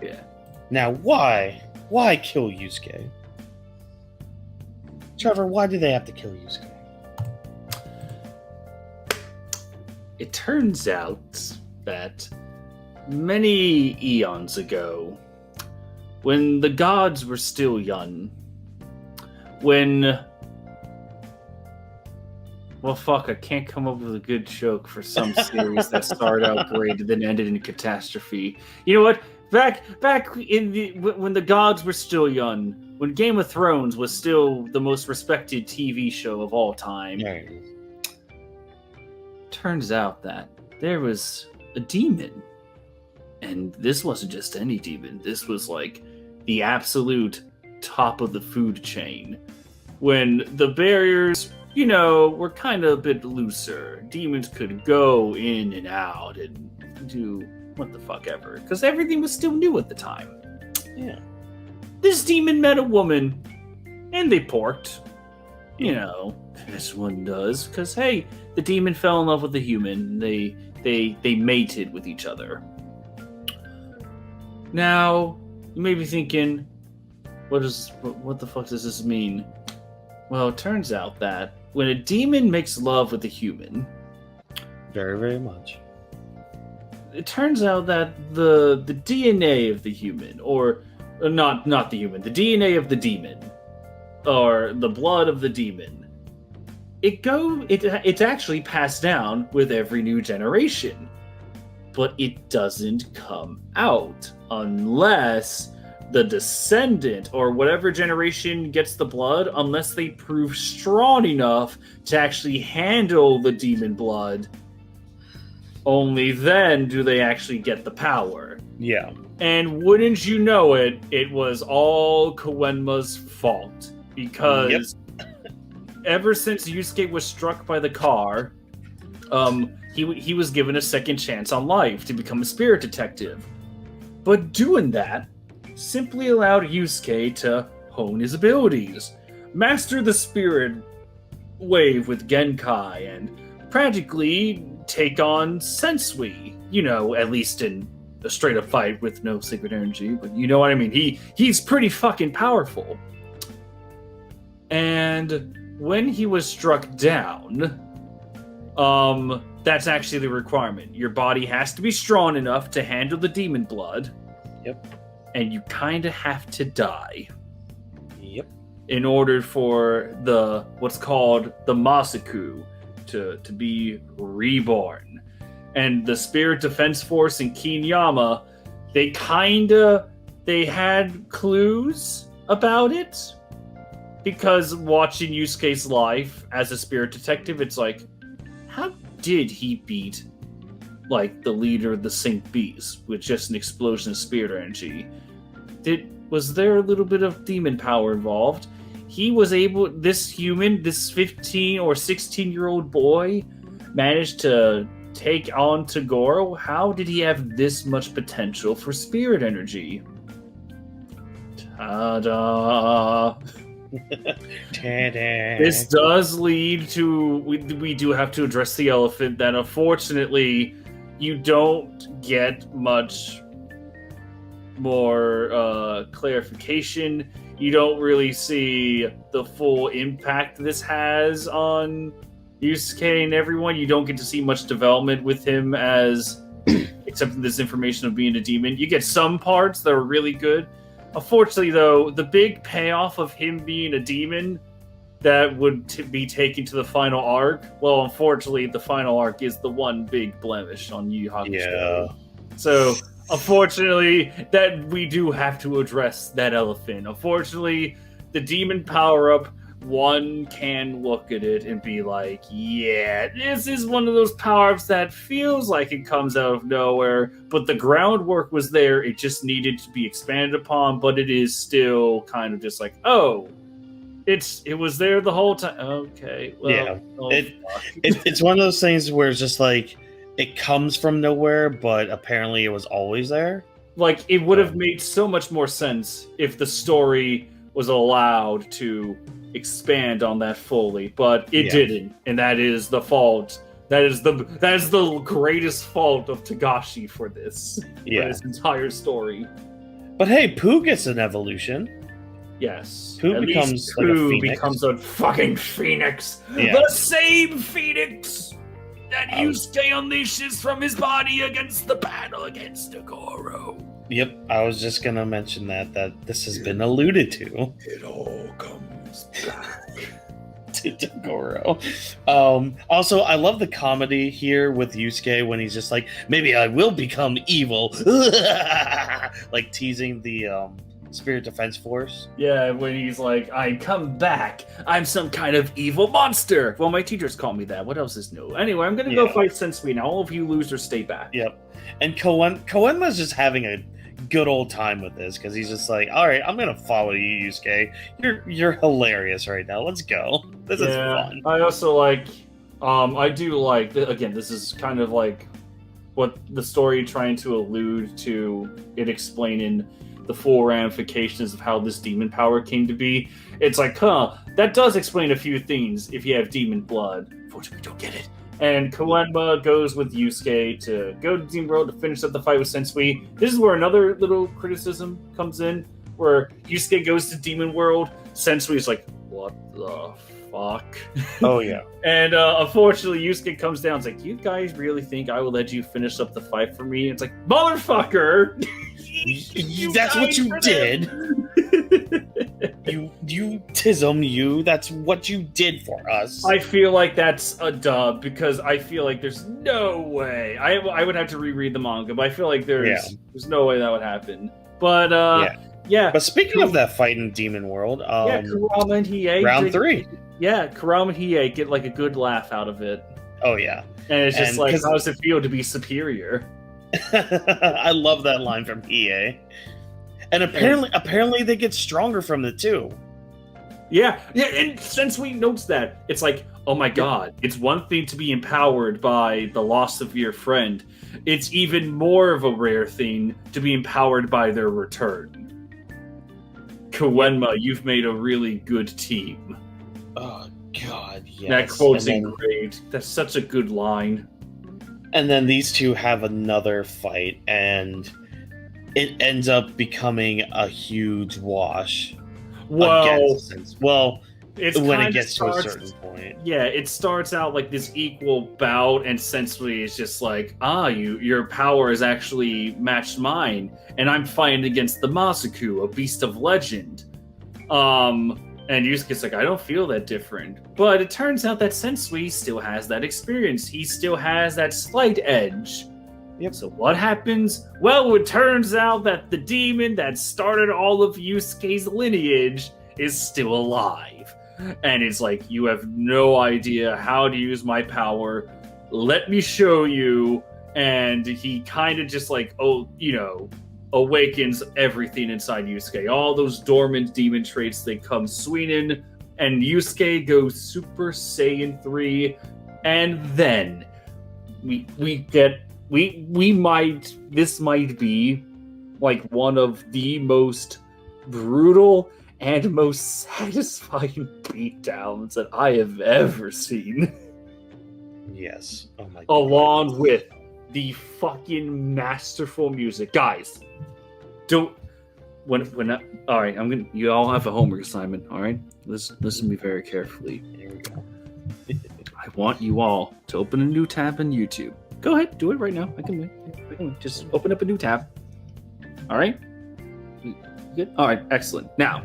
Yeah. Now, why? Why kill Yusuke? Trevor, why do they have to kill Yusuke? It turns out that many eons ago, when the gods were still young, when... Well, fuck, I can't come up with a good joke for some series that started out great and then ended in a catastrophe. You know what? Back in when the gods were still young, when Game of Thrones was still the most respected TV show of all time, turns out that there was a demon. And this wasn't just any demon. This was like the absolute top of the food chain. When the barriers, were kind of a bit looser. Demons could go in and out and do what the fuck ever. Because everything was still new at the time. Yeah. This demon met a woman, and they porked. You know, as one does, because hey, the demon fell in love with the human. They mated with each other. Now, you may be thinking, what the fuck does this mean? Well, it turns out that when a demon makes love with a human, Very, very much. it turns out that the DNA of the human, or not the human, the DNA of the demon, or the blood of the demon, it's actually passed down with every new generation, but it doesn't come out unless the descendant or whatever generation gets the blood, unless they prove strong enough to actually handle the demon blood. Only then do they actually get the power. Yeah. And wouldn't you know it, it was all Koenma's fault. Because ever since Yusuke was struck by the car, he was given a second chance on life to become a spirit detective. But doing that simply allowed Yusuke to hone his abilities, master the spirit wave with Genkai, and practically take on Sensui. You know, at least in a straight-up fight with no secret energy, but you know what I mean. He's pretty fucking powerful. And when he was struck down, that's actually the requirement. Your body has to be strong enough to handle the demon blood. Yep. And you kind of have to die. Yep. In order for the what's called the Masaku to be reborn. And the Spirit Defense Force in Kinyama, they had clues about it. Because watching Yusuke's life as a spirit detective, it's like, how did he beat, like, the leader of the Saint Bees with just an explosion of spirit energy? Was there a little bit of demon power involved? He was able, this 15 or 16-year-old boy, managed to take on Toguro. How did he have this much potential for spirit energy? Ta-da! This does lead to we do have to address the elephant that unfortunately you don't get much more clarification. You don't really see the full impact this has on Yusuke and everyone. You don't get to see much development with him as except this information of being a demon. You get some parts that are really good. Unfortunately, though, the big payoff of him being a demon that would be taken to the final arc, well, unfortunately, the final arc is the one big blemish on Yu Yu Hakusho. Yeah. So, unfortunately, that we do have to address that elephant. Unfortunately, the demon power-up, one can look at it and be like, yeah, this is one of those power-ups that feels like it comes out of nowhere, but the groundwork was there, it just needed to be expanded upon, but it is still kind of just like, oh, it was there the whole time. Okay, well, yeah. It's one of those things where it's just like, it comes from nowhere, but apparently it was always there. Like, it would have made so much more sense if the story was allowed to expand on that fully, but it didn't, and that is the fault. That is the greatest fault of Tagashi for this entire story. But hey, Pooh gets an evolution. Yes, Pooh becomes like a phoenix. Becomes a fucking phoenix. Yeah. The same phoenix that Yusuke unleashes from his body against the battle against Toguro. Yep, I was just gonna mention that this has been alluded to. It all comes back to Toguro. Also, I love the comedy here with Yusuke when he's just like, maybe I will become evil. Like teasing the Spirit Defense Force. Yeah, when he's like, I come back. I'm some kind of evil monster. Well, my teachers call me that. What else is new? Anyway, I'm gonna go fight Sensui now. All of you losers stay back. Yep. And Koenma's just having a good old time with this because he's just like, all right, I'm gonna follow you, Yusuke. You're hilarious right now. Let's go. This is fun. I also like, I do like, again, this is kind of like what the story trying to allude to, it explaining the full ramifications of how this demon power came to be. It's like, that does explain a few things if you have demon blood. Unfortunately, we don't get it. And Koenma goes with Yusuke to go to Demon World to finish up the fight with Sensui. This is where another little criticism comes in, where Yusuke goes to Demon World. Sensui's like, what the fuck? Oh, yeah. And unfortunately, Yusuke comes down and is like, you guys really think I will let you finish up the fight for me? It's like, motherfucker! That's what you did. You tism, you. That's what you did for us. I feel like that's a dub, because I feel like there's no way. I would have to reread the manga, but I feel like there's no way that would happen. But, yeah. But speaking of that fight in Demon World, Kurama and Hiei. Round 3. Yeah, Kurama and Hiei get like a good laugh out of it. Oh, yeah. And it's just like, how does it feel to be superior? I love that line from Hiei. And apparently they get stronger from it too. Yeah, and Sensui notes that. It's like, oh my god, it's one thing to be empowered by the loss of your friend. It's even more of a rare thing to be empowered by their return. Koenma, you've made a really good team. Oh god, yes. That quote's engraved. That's such a good line. And then these two have another fight, and it ends up becoming a huge wash. Well, it's when it gets to a certain point. Yeah, it starts out like this equal bout, and Sensui is just like, your power is actually matched mine, and I'm fighting against the Masaku, a beast of legend. And Yusuke's like, I don't feel that different. But it turns out that Sensui still has that experience. He still has that slight edge. Yep. So what happens? Well, it turns out that the demon that started all of Yusuke's lineage is still alive. And it's like, you have no idea how to use my power. Let me show you. And he kind of just like, awakens everything inside Yusuke. All those dormant demon traits, they come swinging, and Yusuke goes Super Saiyan 3, and then this might be like one of the most brutal and most satisfying beatdowns that I have ever seen. Yes. Oh my god. Along with the fucking masterful music. Guys, all right, you all have a homework assignment, all right? Listen to me very carefully. Here we go. I want you all to open a new tab on YouTube. Go ahead, do it right now. I can wait. Just open up a new tab. All right? Good? All right, excellent. Now,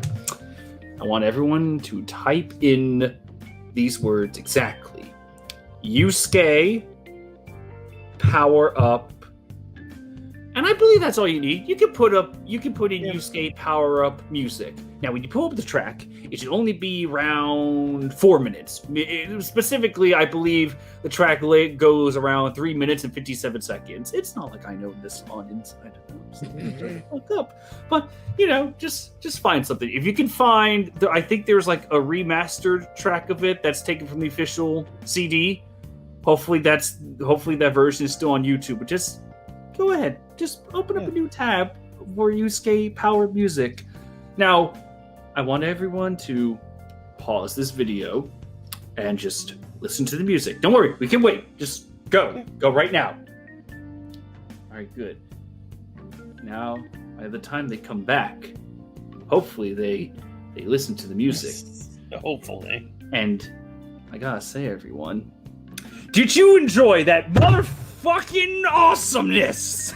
I want everyone to type in these words exactly. Yusuke, power up. And I believe that's all you need. You can put in Yusuke power up music. Now, when you pull up the track, it should only be around 4 minutes. Specifically, I believe the track goes around 3 minutes and 57 seconds. It's not like I know this on inside. Look up, but just find something. If you can find, I think there's like a remastered track of it that's taken from the official CD. Hopefully that version is still on YouTube. But just go ahead. Just open up a new tab for Yusuke Power Music. Now, I want everyone to pause this video and just listen to the music. Don't worry, we can wait. Just go. Go right now. All right, good. Now, by the time they come back, hopefully they listen to the music. Hopefully. And I gotta say, everyone, did you enjoy that motherfucking awesomeness?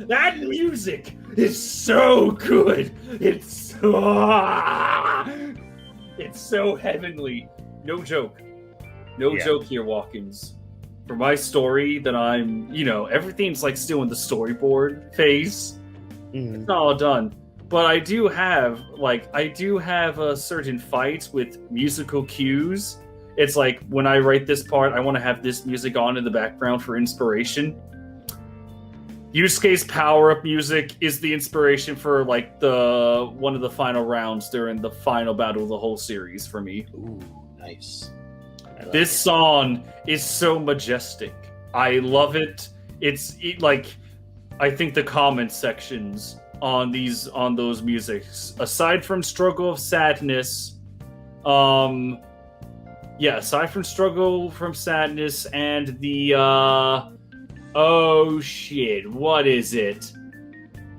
That music is so good. It's so heavenly. No joke. No joke here, Whawkins. For my story that I'm, everything's like still in the storyboard phase. Mm-hmm. It's not all done. But I do have certain fights with musical cues. It's like when I write this part, I want to have this music on in the background for inspiration. Yusuke's power-up music is the inspiration for like one of the final rounds during the final battle of the whole series for me. Ooh, nice. This song is so majestic. I love it. I think the comment sections on those musics. Aside from Struggle of Sadness, aside from Struggle from Sadness and the oh shit, what is it?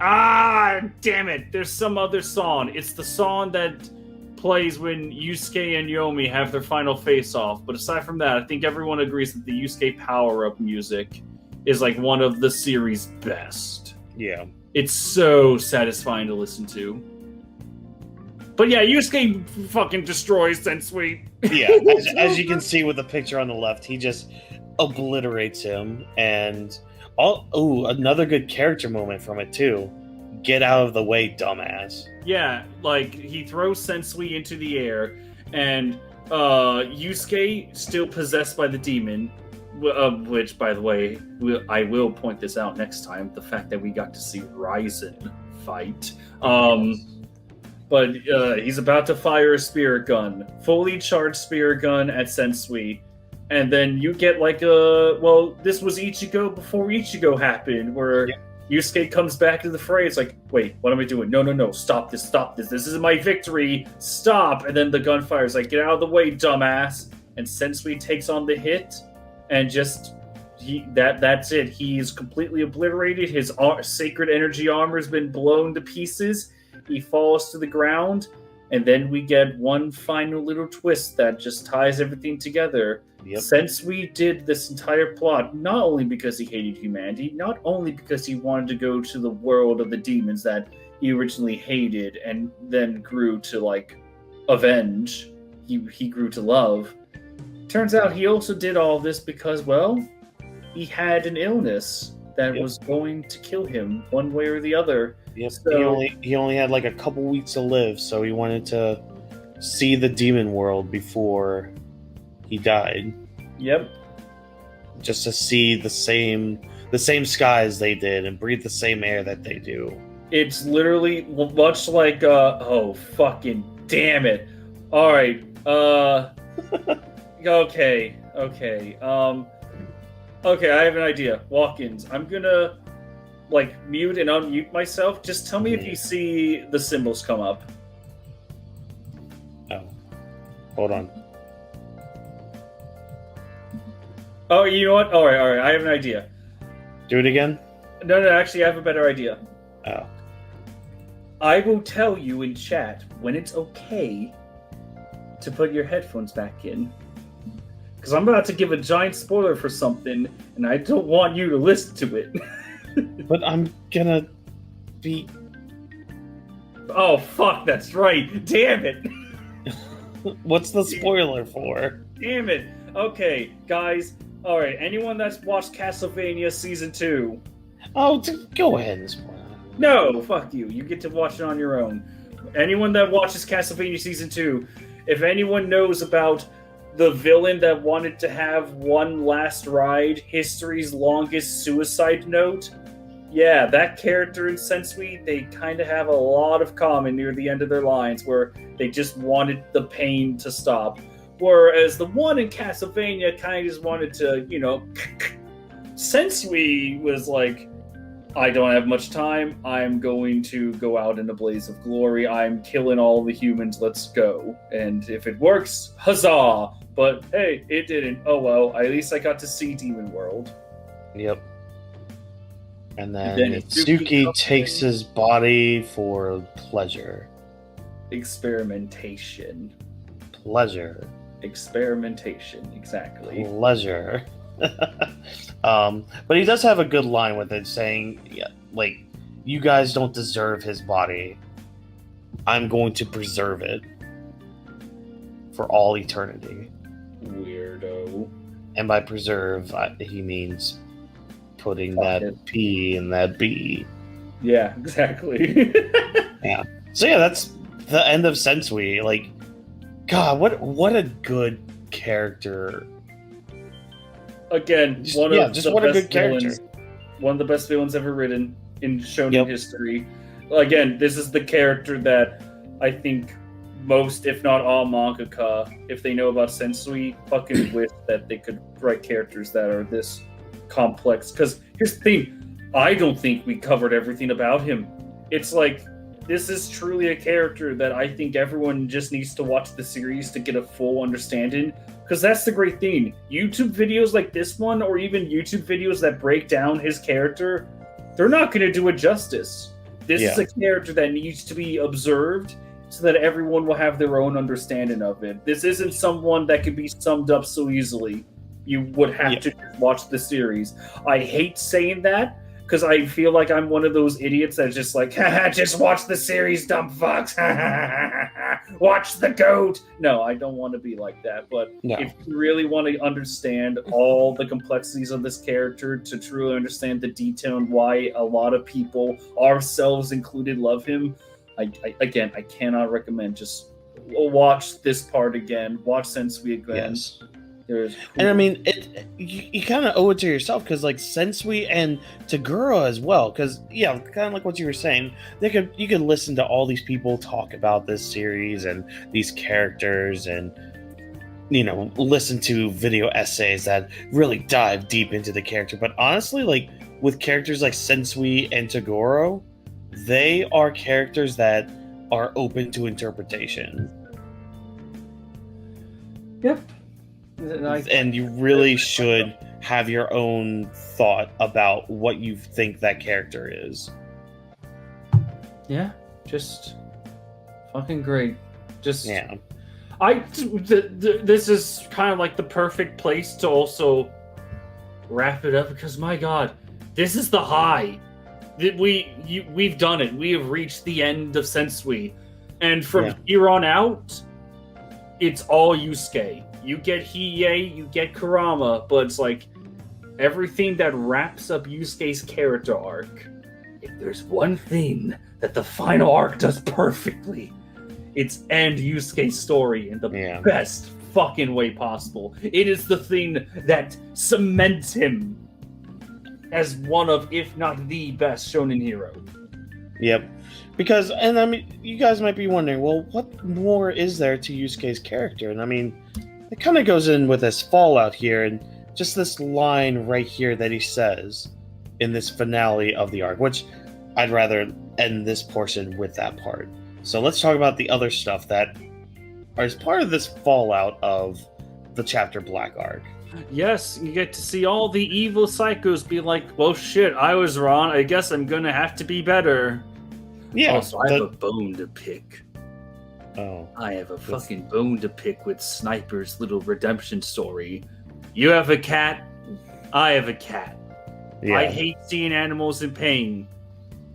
Ah, damn it! There's some other song. It's the song that plays when Yusuke and Yomi have their final face-off. But aside from that, I think everyone agrees that the Yusuke power-up music is like one of the series' best. Yeah. It's so satisfying to listen to. But yeah, Yusuke fucking destroys Sensui. Yeah, as you can see with the picture on the left, he just obliterates him. And another good character moment from it too. Get out of the way, dumbass. Yeah, like he throws Sensui into the air, and Yusuke, still possessed by the demon, which, by the way, I will point this out next time, the fact that we got to see Ryzen fight. But he's about to fire a spirit gun, fully charged spirit gun at Sensui. And then you get like this was Ichigo before Ichigo happened, where Yusuke comes back to the fray. It's like, wait, what am I doing? No, stop this. This is my victory. Stop. And then the gunfire is like, get out of the way, dumbass. And Sensui takes on the hit, and just that's it. He's completely obliterated. His sacred energy armor has been blown to pieces. He falls to the ground, and then we get one final little twist that just ties everything together. Yep. Sensui did this entire plot not only because he hated humanity, not only because he wanted to go to the world of the demons that he originally hated and then grew to like avenge. He grew to love. Turns out he also did all this because, well, he had an illness that was going to kill him one way or the other. Yep. So, he only had like a couple weeks to live, so he wanted to see the demon world before he died. Yep. Just to see the same skies they did and breathe the same air that they do. It's literally much like oh fucking damn it. All right. Okay. Okay, I have an idea. Whawkins, I'm gonna like mute and unmute myself. Just tell me if you see the symbols come up. Oh. Hold on. Oh, you know what? All right. I have an idea. Do it again? No, actually, I have a better idea. Oh. I will tell you in chat when it's okay to put your headphones back in. Because I'm about to give a giant spoiler for something, and I don't want you to listen to it. But I'm gonna be... Oh, fuck, that's right. Damn it. What's the spoiler for? Damn it. Okay, guys. Alright, anyone that's watched Castlevania Season 2... Oh, go ahead and spoil it. No, fuck you. You get to watch it on your own. Anyone that watches Castlevania Season 2, if anyone knows about the villain that wanted to have one last ride, history's longest suicide note, yeah, that character in Sensui, they kind of have a lot of common near the end of their lines, where they just wanted the pain to stop. Whereas the one in Castlevania kind of just wanted to, Sensui was like, I don't have much time. I'm going to go out in a blaze of glory. I'm killing all the humans. Let's go. And if it works, huzzah! But hey, it didn't. Oh well, at least I got to see Demon World. Yep. And then Itsuki takes his body for pleasure. Experimentation. Pleasure. Experimentation, exactly. Pleasure. But he does have a good line with it saying, you guys don't deserve his body. I'm going to preserve it for all eternity. Weirdo. And by preserve, he means putting that P in that B. Yeah, exactly. Yeah. So yeah, that's the end of Sensui. Like, God, what a good character. Again, what a good character. One of the best villains ever written in shonen history. Again, this is the character that I think most, if not all, mangaka, if they know about Sensui, fucking wish that they could write characters that are this complex. Because here's the thing, I don't think we covered everything about him. it's like, this is truly a character that I think everyone just needs to watch the series to get a full understanding. Because that's the great thing. YouTube videos like this one, or even YouTube videos that break down his character, they're not going to do it justice. This is a character that needs to be observed so that everyone will have their own understanding of it. This isn't someone that could be summed up so easily. You would have to watch the series. I hate saying that, because I feel like I'm one of those idiots that's just like, haha, just watch the series, dumb fucks. Watch the GOAT. No, I don't want to be like that. But if you really want to understand all the complexities of this character, to truly understand the detail and why a lot of people, ourselves included, love him, I cannot recommend. Just watch this part again. Watch Sensui again. Yes. And I mean, you kind of owe it to yourself, because like Sensui and Toguro as well, because kind of like what you were saying, you could listen to all these people talk about this series and these characters, and listen to video essays that really dive deep into the character. But honestly, like with characters like Sensui and Toguro, they are characters that are open to interpretation. Yep. And you really should have your own thought about what you think that character is. Yeah, just fucking great. Just yeah. This is kind of like the perfect place to also wrap it up, because my God, this is the high. We've done it. We have reached the end of Sensui, and from here on out, it's all Yusuke. You get Hiei, you get Kurama, but it's like everything that wraps up Yusuke's character arc. If there's one thing that the final arc does perfectly, it's end Yusuke's story in the best fucking way possible. It is the thing that cements him as one of, if not the best shonen hero. Yep. Because, and I mean, you guys might be wondering, well, what more is there to Yusuke's character? And I mean, it kind of goes in with this fallout here, and just this line right here that he says in this finale of the arc, which I'd rather end this portion with that part. So let's talk about the other stuff that is part of this fallout of the Chapter Black arc. Yes, you get to see all the evil psychos be like, well, shit, I was wrong. I guess I'm gonna have to be better. Yeah. Also, I have a bone to pick. Oh. I have a fucking bone to pick with Sniper's little redemption story. You have a cat, I have a cat. Yeah. I hate seeing animals in pain.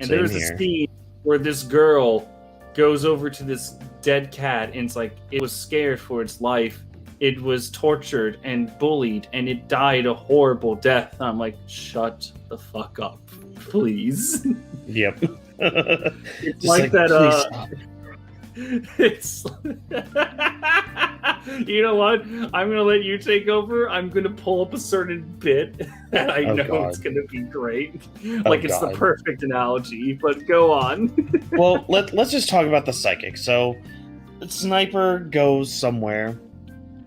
And Same there's here. a scene where this girl goes over to this dead cat, and it's like, it was scared for its life. It was tortured and bullied, and it died a horrible death. And I'm like, shut the fuck up, please. Yep. It's like that, it's you know what, I'm gonna let you take over. I'm gonna pull up a certain bit that I know it's gonna be great, it's the perfect analogy, but go on. Well, let's just talk about the psychic. So Sniper goes somewhere,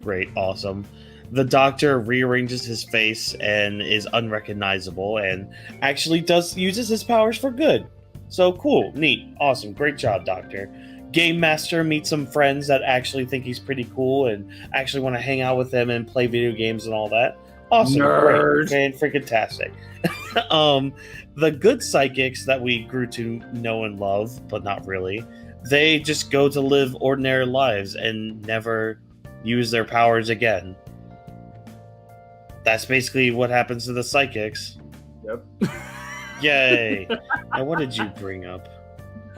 great, awesome. The doctor rearranges his face and is unrecognizable, and actually uses his powers for good. So cool, neat, awesome, great job, Doctor. Game Master meets some friends that actually think he's pretty cool and actually want to hang out with him and play video games and all that. Awesome, Nerd. Great, freaking-tastic. The good psychics that we grew to know and love, but not really, they just go to live ordinary lives and never use their powers again. That's basically what happens to the psychics. Yep. Yay. Now, what did you bring up?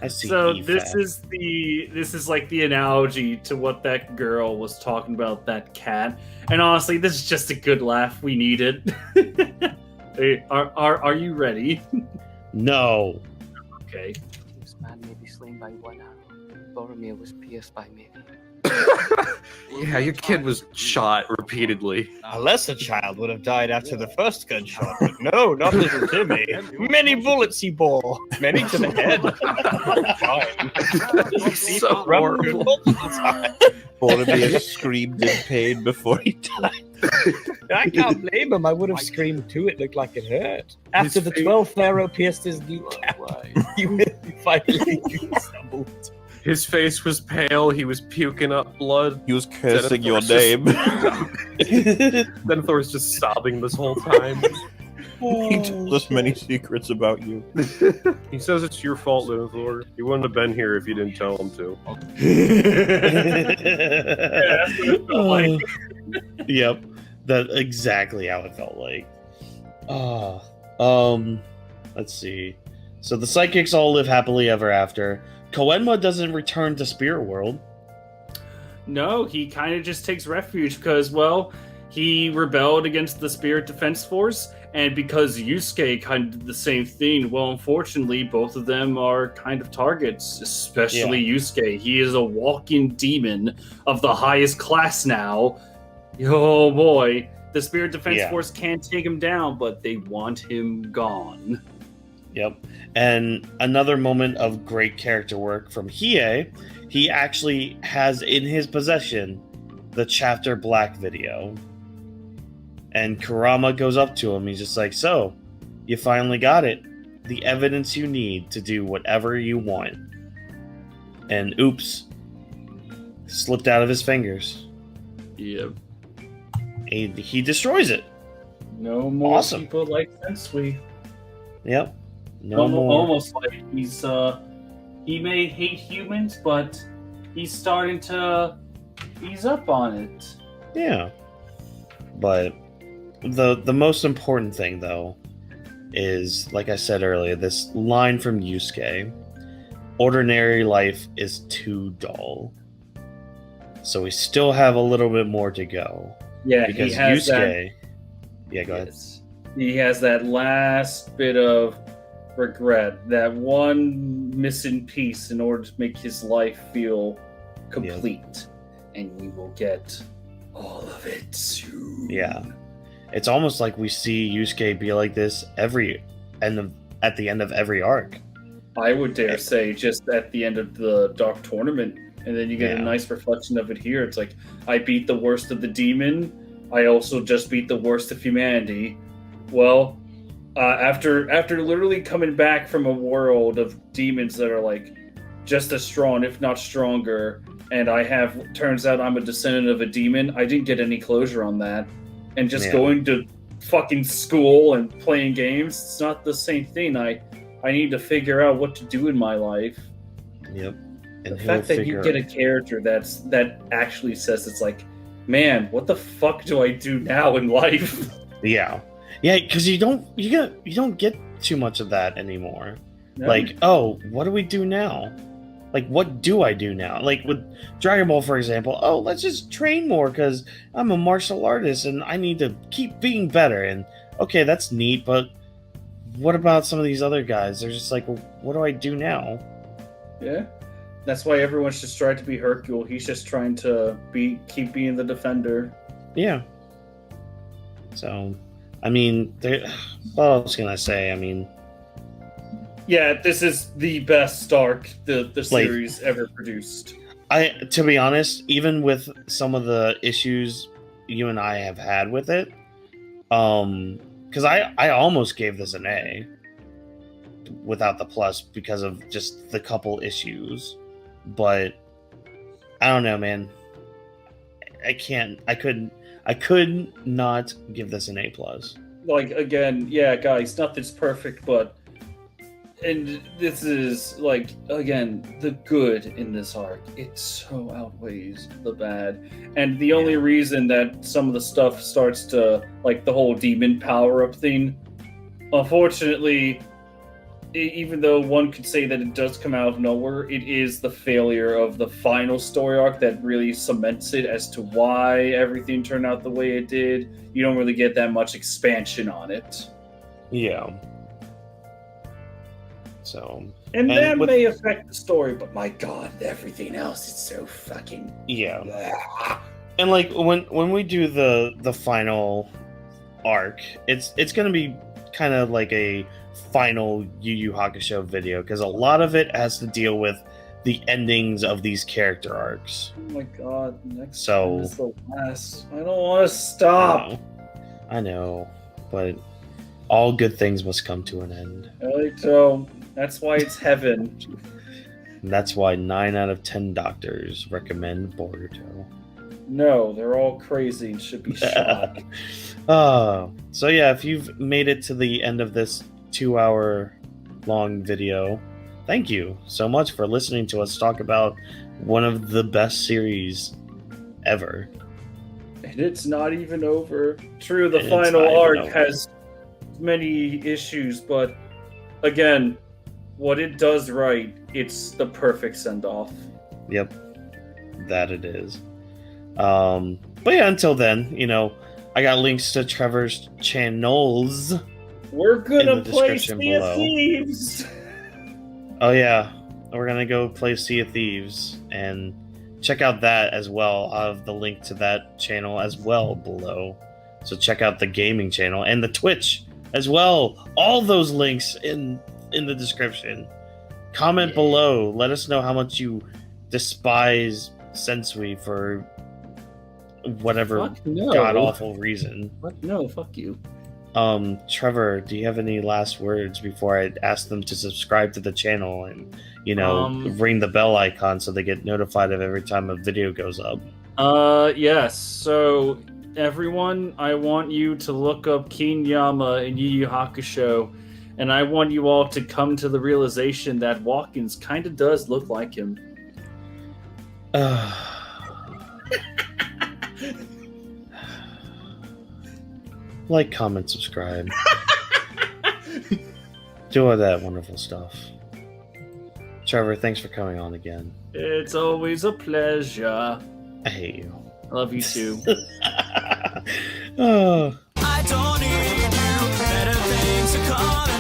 I see. So EFAP. this is like the analogy to what that girl was talking about, that cat. And honestly, this is just a good laugh. We need it. Hey, are you ready? No. Okay. This man may be slain by one arrow. Boromir was pierced by many. Yeah, your kid was shot repeatedly. A lesser child would have died after the first gunshot, but no, not little Timmy. Many bullets he bore, many to the head. So horrible. Boromir screamed in pain before he died. I can't blame him. I would have screamed too. It looked like it hurt. After the 12th arrow pierced his kneecap. right. You finally stumbled. His face was pale. He was puking up blood. He was cursing your Zenithor's name. Denethor's just sobbing this whole time. He told us many secrets about you. He says it's your fault, Denethor. He wouldn't have been here if you didn't tell him to. That's what it felt like. Yep, that's exactly how it felt like. Let's see. So the psychics all live happily ever after. Koenma doesn't return to Spirit World. No, he kind of just takes refuge because, well, he rebelled against the Spirit Defense Force, and because Yusuke kind of did the same thing, well, unfortunately, both of them are kind of targets, especially Yusuke. He is a walking demon of the highest class now. Oh boy, the Spirit Defense Force can't take him down, but they want him gone. Yep. And another moment of great character work from Hiei, he actually has in his possession the Chapter Black video. And Kurama goes up to him. He's just like, so, you finally got it. The evidence you need to do whatever you want. And oops. Slipped out of his fingers. Yep. He destroys it. No more Awesome. people like Sensui. Yep. No more. Almost like he's he may hate humans, but he's starting to ease up on it. Yeah. But the most important thing though is, like I said earlier, this line from Yusuke. Ordinary life is too dull. So we still have a little bit more to go. Yeah, because he has Yusuke. Yeah, go ahead. Yes. He has that last bit of regret, that one missing piece in order to make his life feel complete. And we will get all of it soon. Yeah. It's almost like we see Yusuke be like this at the end of every arc. I would dare say just at the end of the Dark Tournament, and then you get a nice reflection of it here. It's like, I beat the worst of the demon. I also just beat the worst of humanity. Well, after literally coming back from a world of demons that are like just as strong, if not stronger, and turns out I'm a descendant of a demon, I didn't get any closure on that. And just going to fucking school and playing games, it's not the same thing. I need to figure out what to do in my life. Yep. And the fact that you get a character that actually says, it's like, man, what the fuck do I do now in life? Yeah, because you don't get too much of that anymore. No. Like, oh, what do we do now? Like, what do I do now? Like with Dragon Ball, for example. Oh, let's just train more because I'm a martial artist and I need to keep being better. And okay, that's neat, but what about some of these other guys? They're just like, well, what do I do now? Yeah. That's why everyone's just trying to be Hercule. He's just trying to keep being the defender. Yeah. So, I mean, what else can I say? I mean, yeah, this is the best arc the series ever produced. To be honest, even with some of the issues you and I have had with it, because I almost gave this an A without the plus because of just the couple issues. But I don't know, man. I could not give this an A plus. Like, again, yeah, guys, nothing's perfect, and this is like, again, the good in this arc. It so outweighs the bad. And the only reason that some of the stuff starts to, like the whole demon power up thing, unfortunately, even though one could say that it does come out of nowhere, it is the failure of the final story arc that really cements it as to why everything turned out the way it did. You don't really get that much expansion on it. Yeah. So... And that may affect the story, but my god, everything else is so fucking... Yeah. Blah. And like, when we do the final arc, it's gonna be kind of like a final Yu Yu Hakusho video, because a lot of it has to deal with the endings of these character arcs. Oh my god, next So, one is the last. I don't want to stop. I know, but all good things must come to an end. I don't. That's why it's heaven. And that's why 9 out of 10 doctors recommend Boruto. No, they're all crazy and should be shot. So yeah, if you've made it to the end of this 2-hour long video, thank you so much for listening to us talk about one of the best series ever. And it's not even over. True, the final arc has many issues, but again, what it does right, it's the perfect send-off. Yep, that it is. But yeah, until then, I got links to Trevor's channels. We're gonna play Sea of Thieves! Oh yeah, we're gonna go play Sea of Thieves, and check out that as well. I'll have the link to that channel as well below. So check out the gaming channel and the Twitch as well. All those links in the description. Comment below. Let us know how much you despise Sensui for whatever god-awful reason. No, fuck you. Trevor, do you have any last words before I ask them to subscribe to the channel and, ring the bell icon so they get notified of every time a video goes up? Yes. So, everyone, I want you to look up Kinyama and Yu Yu Hakusho, and I want you all to come to the realization that Whawkins kind of does look like him. Like, comment, subscribe. Do all that wonderful stuff. Trevor, thanks for coming on again. It's always a pleasure. I hate you. I love you too. Oh. I don't need you. Better things are coming.